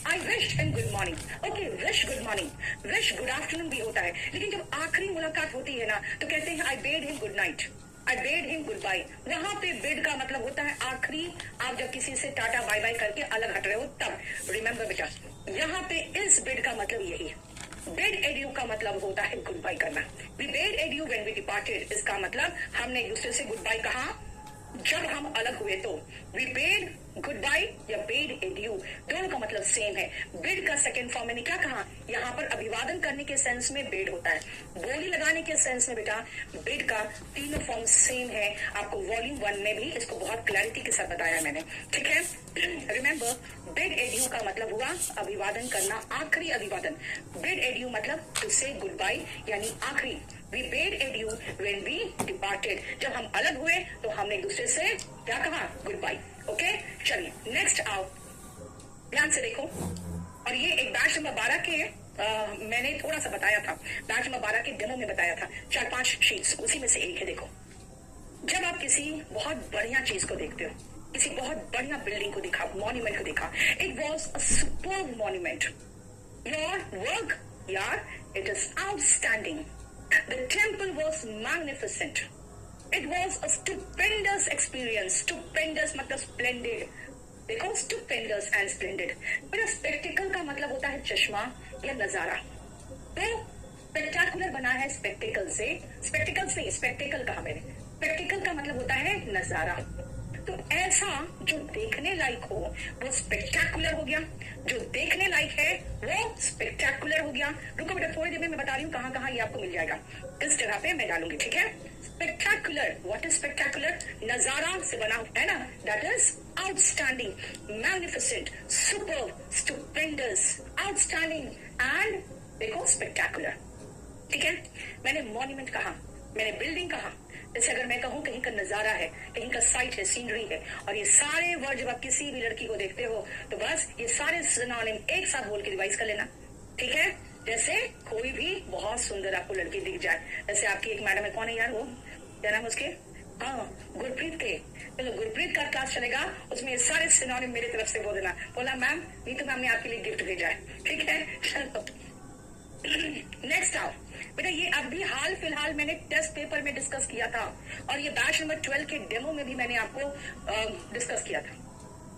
Speaker 1: I wish and good morning. Okay, wish good morning, wish good afternoon भी होता है, लेकिन जब आखिरी मुलाकात होती है ना तो कहते हैं आई बेड हिम गुड नाइट, आई बेड हिम गुड बाय। वहां पे बेड का मतलब होता है आखिरी, आप जब किसी से टाटा बाय बाय करके अलग हट रहे हो तब। रिमेंबर बेटा, यहाँ पे इस बेड का मतलब यही है। बेड एड्यू का मतलब होता है गुड बाय करना। We bade adieu when we departed, इसका मतलब हमने एक दूसरे से गुड बाय कहा जब हम अलग हुए। तो वी बेड गुड बाय या बेड एड्यू, दोनों का मतलब सेम है। बेड का सेकेंड फॉर्म मैंने क्या कहा, यहाँ पर अभिवादन करने के सेंस में बेड होता है, बोली लगाने के सेंस में बेटा बेड का तीनों फॉर्म सेम है। आपको वॉल्यूम 1 में भी इसको बहुत क्लैरिटी के साथ बताया मैंने, ठीक है। रिमेंबर, बेड एड्यू का मतलब हुआ अभिवादन करना, आखिरी अभिवादन। बेड एड्यू मतलब टू से गुड बाय यानी आखिरी। We bade adieu when we departed, जब हम अलग हुए तो हमने एक दूसरे से क्या कहा, गुड बाय। ओके, चलिए नेक्स्ट आओ, ध्यान से देखो। और ये एक बैच नंबर 12 के मैंने थोड़ा सा बताया था, बैच नंबर 12 के डेमो में बताया था, 4-5 शीट्स, उसी में से एक है। देखो, जब आप किसी बहुत बढ़िया चीज को देखते हो, किसी बहुत बढ़िया बिल्डिंग को देखा, मॉन्यूमेंट को देखा, it was a superb monument, your work यार it is outstanding, the temple was magnificent, it was a stupendous experience. Stupendous मतलब स्प्लेंडेड, देखो स्टुपेंडस एंड स्प्लेंडेड। मेरा स्पेक्टिकल का मतलब होता है चश्मा या नजारा, तो स्पेक्टाकुलर बना है स्पेक्टिकल से, स्पेक्टिकल से स्पेक्टिकल कहा मैंने, स्पेक्टिकल का मतलब होता है नजारा। तो ऐसा जो देखने लायक हो वो स्पेक्टाकुलर हो गया, जो देखने लायक है वो स्पेक्टाकुलर हो गया। रुको बेटा, थोड़ी देर में मैं बता रही हूँ कहाँ कहाँ ये आपको मिल जाएगा, इस जगह पे मैं डालूंगी, ठीक है। स्पेक्टाकुलर, व्हाट इज स्पेक्टाकुलर, नजारा से बना है ना, that is outstanding, magnificent, super, stupendous, outstanding and देखो स्पेक्टाकुलर, ठीक है। मैंने मॉन्यूमेंट कहा, मैंने बिल्डिंग कहा, जैसे अगर मैं कहूँ कहीं का नजारा है, कहीं का साइट है, सीनरी है, और ये सारे वर्ड जब आप किसी भी लड़की को देखते हो तो बस ये सारे सिनोनिम एक साथ बोल के रिवाइज कर लेना, ठीक है। जैसे कोई भी बहुत सुंदर आपको लड़की दिख जाए, जैसे आपकी एक मैडम है, कौन है यार वो, क्या नाम उसके, हाँ गुरप्रीत के, चलो गुरप्रीत का क्लास चलेगा, उसमें ये सारे सिनोनिम मेरी तरफ से बोल देना, बोला मैम नीतू मैम ने आपके लिए गिफ्ट भेजा है, ठीक है। चलो नेक्स्ट आओ बेटा, ये अभी हाल फिलहाल मैंने टेस्ट पेपर में डिस्कस किया था, और ये बैच नंबर 12 के डेमो में भी मैंने आपको डिस्कस किया था,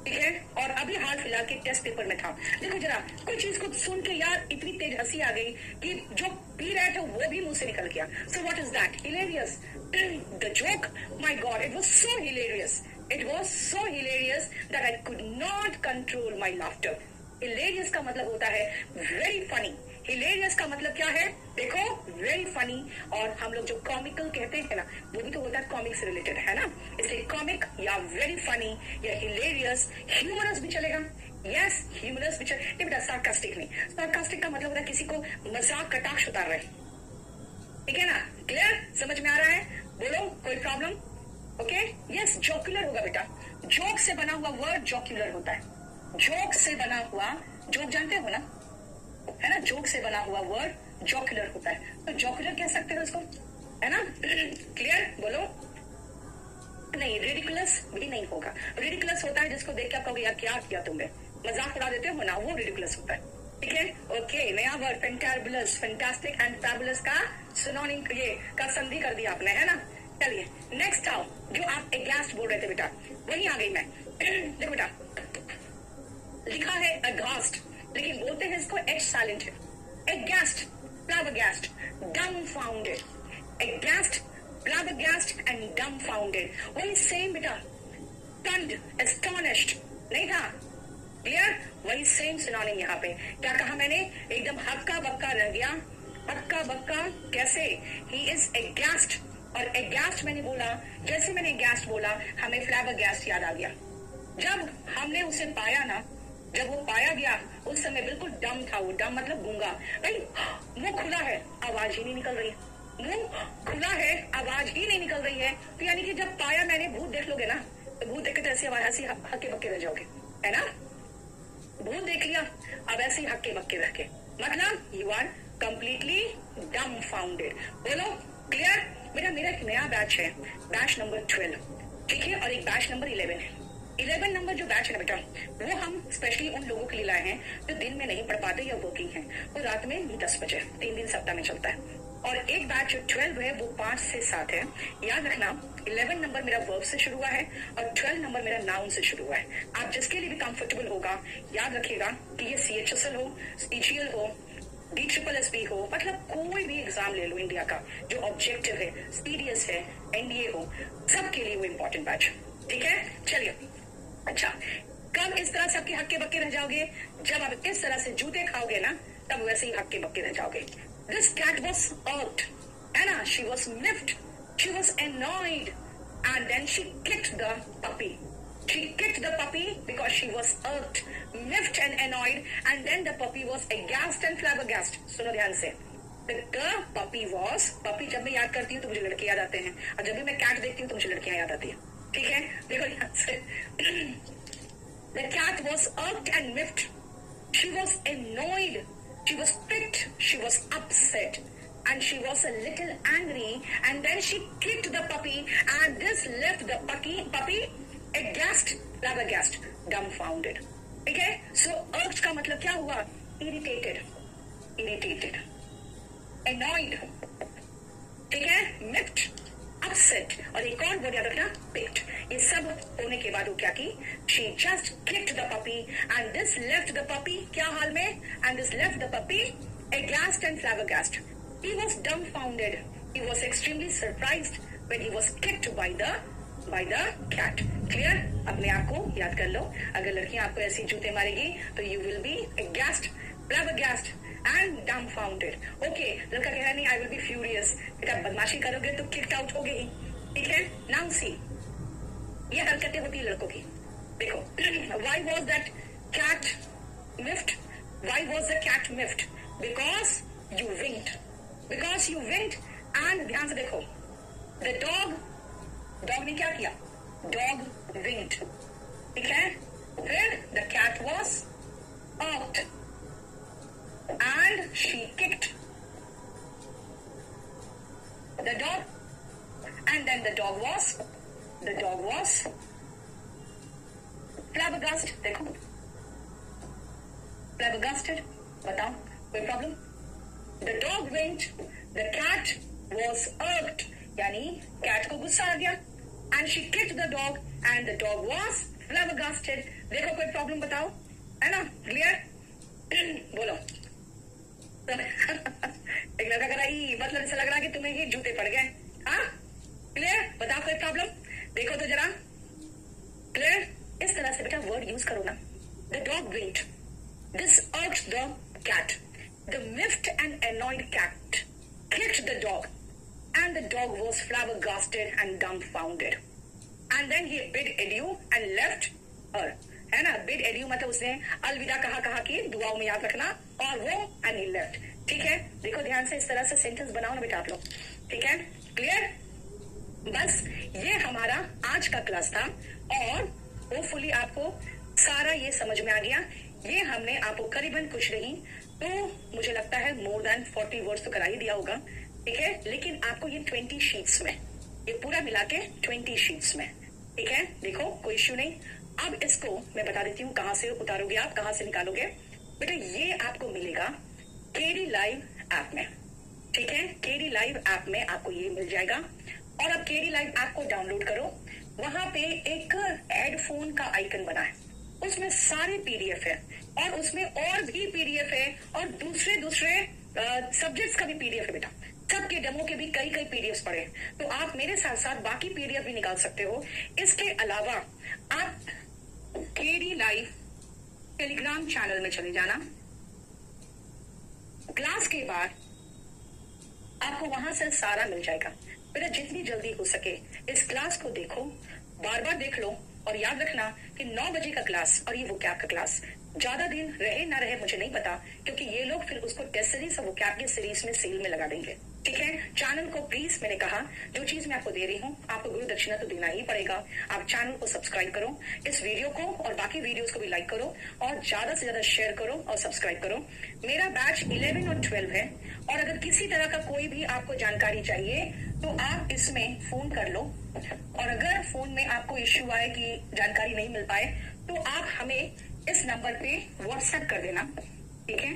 Speaker 1: ठीक है। और अभी हाल फिलहाल के टेस्ट पेपर में था। देखो जरा, कोई चीज को सुन के यार इतनी तेज हंसी आ गई कि जो पी रहे थे वो भी मुंह से निकल गया। So what is that, hilarious, the joke, my God, it was so hilarious, it was so hilarious that I could not control my laughter. Hilarious का मतलब होता है वेरी फनी, हिलेरियस का मतलब क्या है, देखो वेरी फनी। और हम लोग जो कॉमिकल कहते हैं ना, वो भी तो होता है कॉमिक से रिलेटेड, है ना, इसलिए कॉमिक या वेरी फनी या हिलेरियस, ह्यूमरस भी चलेगा, यस ह्यूमरस भी चलेगा, नहीं बेटा सार्कास्टिक नहीं, सार्कास्टिक का मतलब होता है किसी को मजाक कटाक्ष उतार रहे, ठीक है ना, क्लियर, समझ में आ रहा है, बोलो कोई प्रॉब्लम, ओके। यस, जॉक्यूलर होगा बेटा, जोक से बना हुआ वर्ड जॉक्यूलर होता है, जोक से बना हुआ, जोक जानते हो ना, है ना, जोक से बना हुआ वर्ड जॉक्यूलर होता है, तो जॉक्यूलर कह सकते हो इसको, है ना? क्लियर? बोलो। नहीं, रिडिकुलस भी नहीं होगा। रिडिकुलस होता है जिसको देख के आप कहोगे यार क्या किया तुमने, मजाक उड़ा देते हो ना, वो रिडिकुलस होता है। ठीक है? ओके, नया word fantabulous, fantastic and fabulous का सिनोनिम ये का संधि कर दिया आपने, है ना? चलिए नेक्स्ट आओ, जो आप एग्लास्ट बोल रहे थे बेटा, वही आ गई मैं। देखो बेटा, लिखा है अगास्ट, लेकिन बोलते हैं इसको एच साइलेंट है। एगास्ट, फ्लैबरगैस्ट, डम्बफाउंडेड, एगास्ट, flabbergasted and dumbfounded, वही सेम बेटा। stunned, astonished नहीं था? क्लियर? वही सेम सिनोनिम यहाँ पे। क्या कहा मैंने? एकदम हक्का बक्का रह गया। हक्का बक्का कैसे? he is aghast, और aghast मैंने बोला, जैसे मैंने aghast बोला हमें flabbergasted याद आ गया। जब हमने उसे पाया ना, जब वो पाया गया उस समय बिल्कुल डम था वो। डम मतलब गूंगा। भाई मुंह खुला है, आवाज ही नहीं निकल रही। मुंह खुला है, आवाज ही नहीं निकल रही है। तो यानी कि जब पाया मैंने, भूत देख लोगे ना, तो भूत देख के तो ऐसी आवाज, ऐसी हक्के बक्के रह जाओगे, है ना? भूत देख लिया, अब ऐसे ही हक्के बक्के रह के, मतलब यू आर कंप्लीटली डम्बफाउंडेड। बोलो क्लियर? बेटा मेरा एक नया बैच है, बैच नंबर 12, ठीक है, और एक बैच नंबर 11 है। 11 नंबर जो बैच है ना बेटा, वो हम स्पेशली उन लोगों के लिए लाए हैं जो दिन में नहीं पढ़ पाते या वर्किंग है, वो रात में 10 बजे 3 दिन सप्ताह में चलता है। और एक बैच 12 है वो 5 से 7 है। याद रखना 11 नंबर मेरा वर्ब से शुरू हुआ है और 12 नंबर मेरा नाउन से शुरू हुआ है। आप जिसके लिए भी कंफर्टेबल होगा, याद रखिएगा कि ये CHSL हो, CGL हो, DSSS हो, मतलब कोई भी एग्जाम ले लो इंडिया का जो ऑब्जेक्टिव है, CDS है, NDA हो, सबके लिए वो इम्पोर्टेंट बैच। ठीक है, चलिए। अच्छा, कब इस तरह से आपके हक्के बक्के रह जाओगे? जब आप इस तरह से जूते खाओगे ना, तब वैसे ही हक्के बक्के रह जाओगे। This cat was irked, Anna. She was miffed. She was annoyed, and then she kicked the puppy. She kicked the puppy because she was irked, miffed, and annoyed, and then the puppy was aghast and flabbergasted. सुनो ध्यान से। The puppy was, puppy जब मैं याद करती हूँ तो मुझे लड़के याद आते हैं, और जब भी मैं cat देखती हूँ तो मुझे लड़कियां याद आती हैं। ठीक है, देखो ध्यान से। The cat was irked and miffed. She was annoyed. She was picked, she was upset, and she was a little angry, and then she kicked the puppy, and this left the puppy aghast, flabbergasted, dumbfounded. ठीक है? So irked का मतलब क्या हुआ? Irritated, annoyed, ठीक है? Miffed, upset, और एक और वर्ड याद रखना, picked। ये सब होने के बाद वो क्या की? She just kicked the puppy, and this left the puppy क्या हाल में? And this left the puppy aghast and flabbergasted. He was dumbfounded. He was extremely surprised when he was kicked by the cat. Clear? अपने आप को याद कर लो। अगर लड़कियां आपको ऐसी जूते मारेगी तो you will be aghast, flabbergasted and dumbfounded. Okay, लड़का कह रहा नहीं, I will be furious. बेटा बदमाशी करोगे तो kicked out होगे ही। ठीक है? Now see, ये हरकतें होती है लड़कों की। देखो, why was that cat miffed? Why was the cat miffed? Because you winked. Because you winked, and ध्यान से देखो, the dog ने क्या किया? Dog winked. ठीक है? फिर the cat was irked, and she kicked the dog, and then the dog was flabbergasted. देखो, flabbergasted, बताओ कोई problem? The dog winked, the cat was irked, यानी cat को गुस्सा आ गया, and she kicked the dog, and the dog was flabbergasted. देखो कोई problem बताओ, है ना? क्लियर? बोलो। एक लड़का कह रहा है, मतलब ऐसा लग रहा है कि तुम्हें ये जूते पड़ गए। हाँ, क्लियर? बताओ कोई प्रॉब्लम? देखो तो जरा, क्लियर? इस तरह से बेटा वर्ड यूज करो ना। The dog winked. This irked the cat. The miffed and annoyed cat kicked the dog, and the dog was flabbergasted and dumbfounded. And then he bid adieu and left her. है ना? Bid adieu मतलब उसने अलविदा कहा कि दुआओं में याद रखना, और वो and he left. ठीक है? देखो ध्यान से, इस तरह से सेंटेंस बनाओ ना बेटा आप लोग। ठीक है? क्लियर? बस ये हमारा आज का क्लास था, और होपफुली आपको सारा ये समझ में आ गया। ये हमने आपको करीबन कुछ नहीं तो मुझे लगता है मोर देन 40 वर्ड्स तो करा ही दिया होगा। ठीक है, लेकिन आपको ये 20 शीट्स में, ये पूरा मिला के 20 शीट्स में, ठीक है। देखो कोई इश्यू नहीं। अब इसको मैं बता देती हूँ कहाँ से उतारोगे आप, कहाँ से निकालोगे। बेटा ये आपको मिलेगा केडी लाइव ऐप में, ठीक है। केडी लाइव ऐप में आपको ये मिल जाएगा। और अब केडी लाइव ऐप को डाउनलोड करो। वहां पे एक हेडफोन का आइकन बना है, उसमें सारे पीडीएफ है और उसमें और भी पीडीएफ है और दूसरे दूसरे सब्जेक्ट्स का भी पीडीएफ है बेटा। सबके डेमो के भी कई कई पीडीएफ पड़े हैं, तो आप मेरे साथ साथ बाकी पीडीएफ भी निकाल सकते हो। इसके अलावा आप केडी लाइव टेलीग्राम चैनल में चले जाना। क्लास के बाद आपको वहां से सारा मिल जाएगा। बेटा जितनी जल्दी हो सके इस क्लास को देखो, बार बार देख लो। और याद रखना कि 9 बजे का क्लास और ये वोकैब का क्लास ज्यादा दिन रहे ना रहे मुझे नहीं पता, क्योंकि ये लोग फिर उसको टेस्ट सीरीज और वोकैब की सीरीज में सेल में लगा देंगे, ठीक है। चैनल को प्लीज, मैंने कहा जो चीज मैं आपको दे रही हूँ आपको गुरु दक्षिणा तो देना ही पड़ेगा। आप चैनल को सब्सक्राइब करो, इस वीडियो को और बाकी वीडियोस को भी लाइक करो और ज्यादा से ज्यादा शेयर करो और सब्सक्राइब करो। मेरा बैच 11 और 12 है और अगर किसी तरह का कोई भी आपको जानकारी चाहिए तो आप इसमें फोन कर लो। और अगर फोन में आपको इश्यू आए कि जानकारी नहीं मिल पाए तो आप हमें इस नंबर पे व्हाट्सएप कर देना, ठीक है।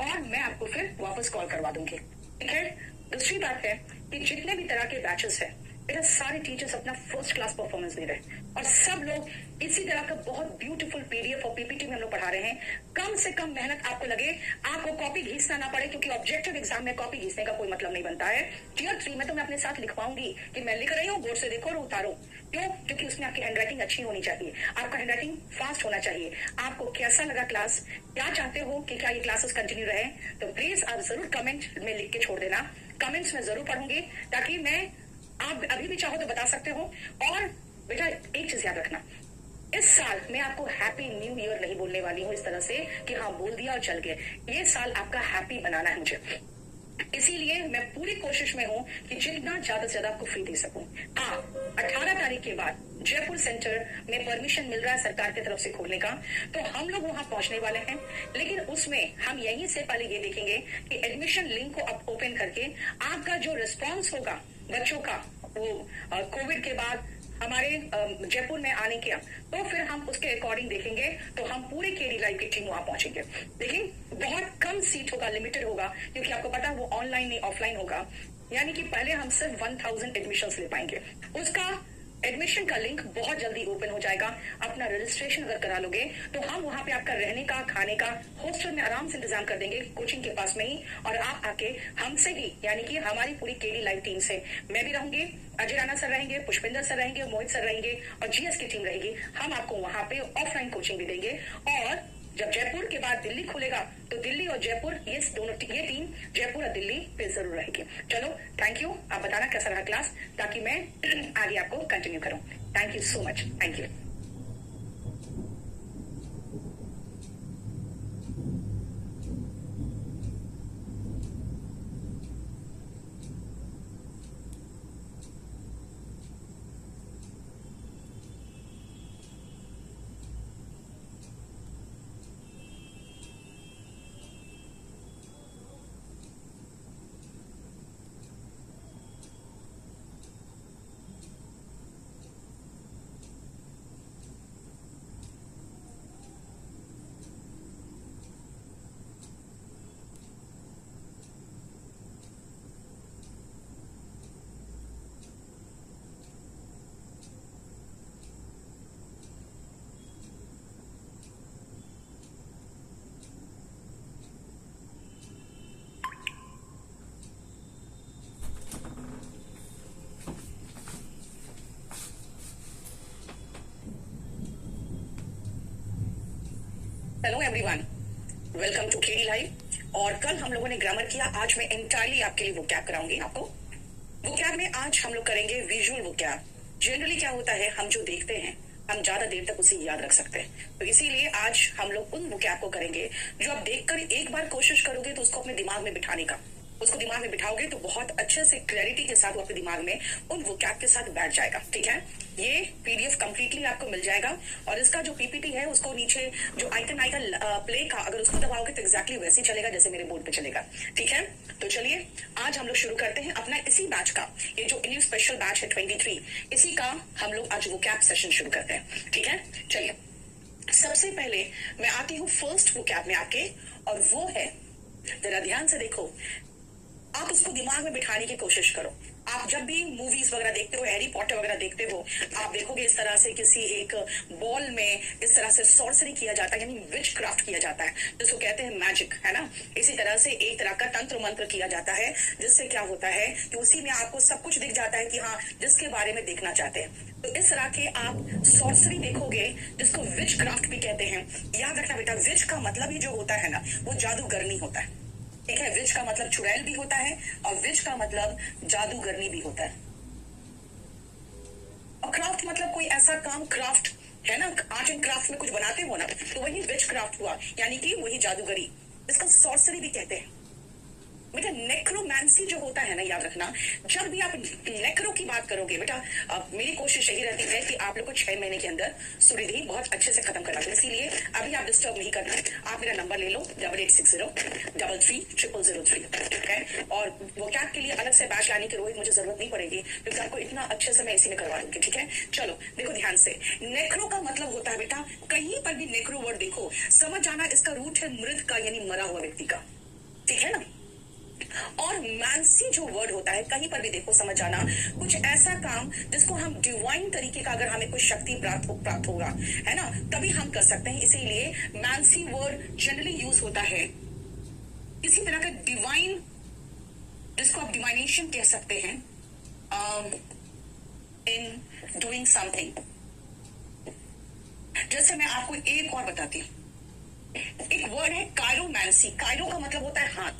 Speaker 1: और मैं आपको फिर वापस कॉल करवा दूंगी, ठीक है। दूसरी बात है कि जितने भी तरह के बैचेस है मेरा सारे टीचर्स अपना फर्स्ट क्लास परफॉर्मेंस दे रहे हैं और सब लोग इसी तरह का बहुत ब्यूटीफुल पीडीएफ और पीपीटी में हम लोग पढ़ा रहे हैं। कम से कम मेहनत आपको लगे, आपको कॉपी घीसना ना पड़े, क्योंकि ऑब्जेक्टिव एग्जाम में कॉपी घीसने का कोई मतलब नहीं बनता है। टियर 3 में तो मैं अपने साथ लिखवाऊंगी कि मैं लिख रही हूँ, बोर्ड से देखो और उतारो। क्यों? क्योंकि उसमें आपकी हैंडराइटिंग अच्छी होनी चाहिए, आपका हैंडराइटिंग फास्ट होना चाहिए। आपको कैसा लगा क्लास, क्या चाहते हो कि क्या ये क्लासेस कंटिन्यू रहे, तो प्लीज आप जरूर कमेंट में लिख के छोड़ देना। कमेंट्स में जरूर पढ़ूंगी ताकि मैं, आप अभी भी चाहो तो बता सकते हो। और बेटा एक चीज याद रखना, इस साल मैं आपको हैप्पी न्यू ईयर नहीं बोलने वाली हूँ इस तरह से कि हाँ बोल दिया और चल गए। ये साल आपका हैप्पी बनाना है मुझे, इसीलिए मैं पूरी कोशिश में हूँ कि जितना ज्यादा से ज्यादा आपको फ्री दे सकूं। हाँ, 18 तारीख के बाद जयपुर सेंटर में परमिशन मिल रहा है सरकार की तरफ से खोलने का, तो हम लोग वहां पहुंचने वाले हैं। लेकिन उसमें हम यहीं से पहले ये देखेंगे कि एडमिशन लिंक को अब ओपन करके आपका जो रिस्पॉन्स होगा बच्चों का, वो कोविड के बाद हमारे जयपुर में आने के, तो फिर हम उसके अकॉर्डिंग देखेंगे। तो हम पूरे केडी लाइव की टीम वहां पहुंचेंगे। देखिए बहुत कम सीट होगा, लिमिटेड होगा, क्योंकि आपको पता है वो ऑनलाइन नहीं ऑफलाइन होगा। यानी कि पहले हम सिर्फ 1000 एडमिशन ले पाएंगे। उसका एडमिशन का लिंक बहुत जल्दी ओपन हो जाएगा। अपना रजिस्ट्रेशन अगर करा लोगे तो हम वहां पे आपका रहने का, खाने का, हॉस्टल में आराम से इंतजाम कर देंगे कोचिंग के पास में ही। और आप आके हमसे ही, यानी कि हमारी पूरी केडी लाइव टीम से, मैं भी रहूंगी, अजय राणा सर रहेंगे, पुष्पिंदर सर रहेंगे, मोहित सर रहेंगे और जीएस की टीम रहेगी। हम आपको वहां पे ऑफलाइन कोचिंग भी देंगे। और जब जयपुर के बाद दिल्ली खुलेगा तो दिल्ली और जयपुर, ये दोनों, ये टीम जयपुर और दिल्ली पे जरूर रहेगी। चलो थैंक यू। आप बताना कैसा रहा क्लास, ताकि मैं आगे आपको कंटिन्यू करूं। Thank you so much, thank you. Hello everyone, welcome to KD live. और कल हम लोगों ने ग्रामर किया, आज मैं एंटायरली आपके लिए वोकैब कराऊंगी आपको। वोकैब में आज हम लोग करेंगे विजुअल वोकैब। जनरली क्या होता है, हम जो देखते हैं हम ज्यादा देर तक उसे याद रख सकते हैं, तो इसीलिए आज हम लोग उन वोकैब को करेंगे जो आप देखकर एक बार कोशिश करोगे तो उसको अपने दिमाग में बिठाने का। उसको दिमाग में बिठाओगे तो बहुत अच्छे से क्लैरिटी के साथ वो आपके दिमाग में उन वोकैब के साथ बैठ जाएगा। ठीक है, ये पीडीएफ कंप्लीटली आपको मिल जाएगा और इसका जो पीपीटी है उसको नीचे जो आइकन आएगा प्ले का, अगर उसको दबाओगे तो एग्जैक्टली वैसे ही चलेगा जैसे मेरे बोर्ड पे चलेगा। ठीक है, तो चलिए आज हम लोग शुरू करते हैं अपना इसी बैच का, ये जो न्यू स्पेशल बैच है 23, इसी का हम लोग आज वोकैब सेशन शुरू करते हैं। ठीक है, चलिए सबसे पहले मैं आती हूँ फर्स्ट वोकैब में आपके, और वो है, जरा ध्यान से देखो, आप उसको दिमाग में बिठाने की कोशिश करो। आप जब भी मूवीज वगैरह देखते हो, हैरी पॉटर वगैरह देखते हो, आप देखोगे इस तरह से किसी एक बॉल में इस तरह से सॉर्सरी किया जाता है, यानी विच क्राफ्ट किया जाता है, जिसको कहते हैं मैजिक, है ना। इसी तरह से एक तरह का तंत्र मंत्र किया जाता है, जिससे क्या होता है कि उसी में आपको सब कुछ दिख जाता है कि हाँ, जिसके बारे में देखना चाहते हैं। तो इस तरह के आप सॉर्सरी देखोगे, जिसको विच क्राफ्ट भी कहते हैं। याद रखना बेटा, विच का मतलब ही जो होता है ना, वो जादूगरनी होता है। ठीक है, विच का मतलब चुड़ैल भी होता है और विच का मतलब जादूगरनी भी होता है। और क्राफ्ट मतलब कोई ऐसा काम, क्राफ्ट है ना, आर्ट एंड क्राफ्ट में कुछ बनाते हो ना, तो वही विच क्राफ्ट हुआ, यानी कि वही जादूगरी, इसको सॉर्सरी भी कहते हैं। बेटा नेक्रोमैंसी जो होता है ना, याद रखना, जब भी आप नेक्रो की बात करोगे बेटा, मेरी कोशिश यही रहती है कि आप लोग को 6 महीने के अंदर सुरिधि बहुत अच्छे से खत्म करवा दो। इसीलिए अभी आप डिस्टर्ब नहीं करना, आप मेरा नंबर ले लो 8860333003। ठीक है, और वो कैब के लिए अलग से बैच लाने की रोहित मुझे जरूरत नहीं पड़ेगी, क्योंकि आपको इतना अच्छे से मैं इसी में करवा दूंगी। ठीक है, चलो देखो ध्यान से, नेक्रो का मतलब होता है बेटा, कहीं पर भी नेक्रो वर्ड देखो, समझ जाना इसका रूट है मृत का, यानी मरा हुआ व्यक्ति का। ठीक है ना। और मैंसी जो वर्ड होता है, कहीं पर भी देखो समझ जाना, कुछ ऐसा काम जिसको हम डिवाइन तरीके का, अगर हमें कुछ शक्ति प्राप्त होगा, है ना, तभी हम कर सकते हैं। इसीलिए मैंसी वर्ड जनरली यूज होता है इसी तरह का डिवाइन, जिसको आप डिवाइनेशन कह सकते हैं, इन डूइंग समथिंग। जैसे मैं आपको एक और बताती हूँ, एक वर्ड है कायरोमैंसी। कायरो का मतलब होता है हाथ,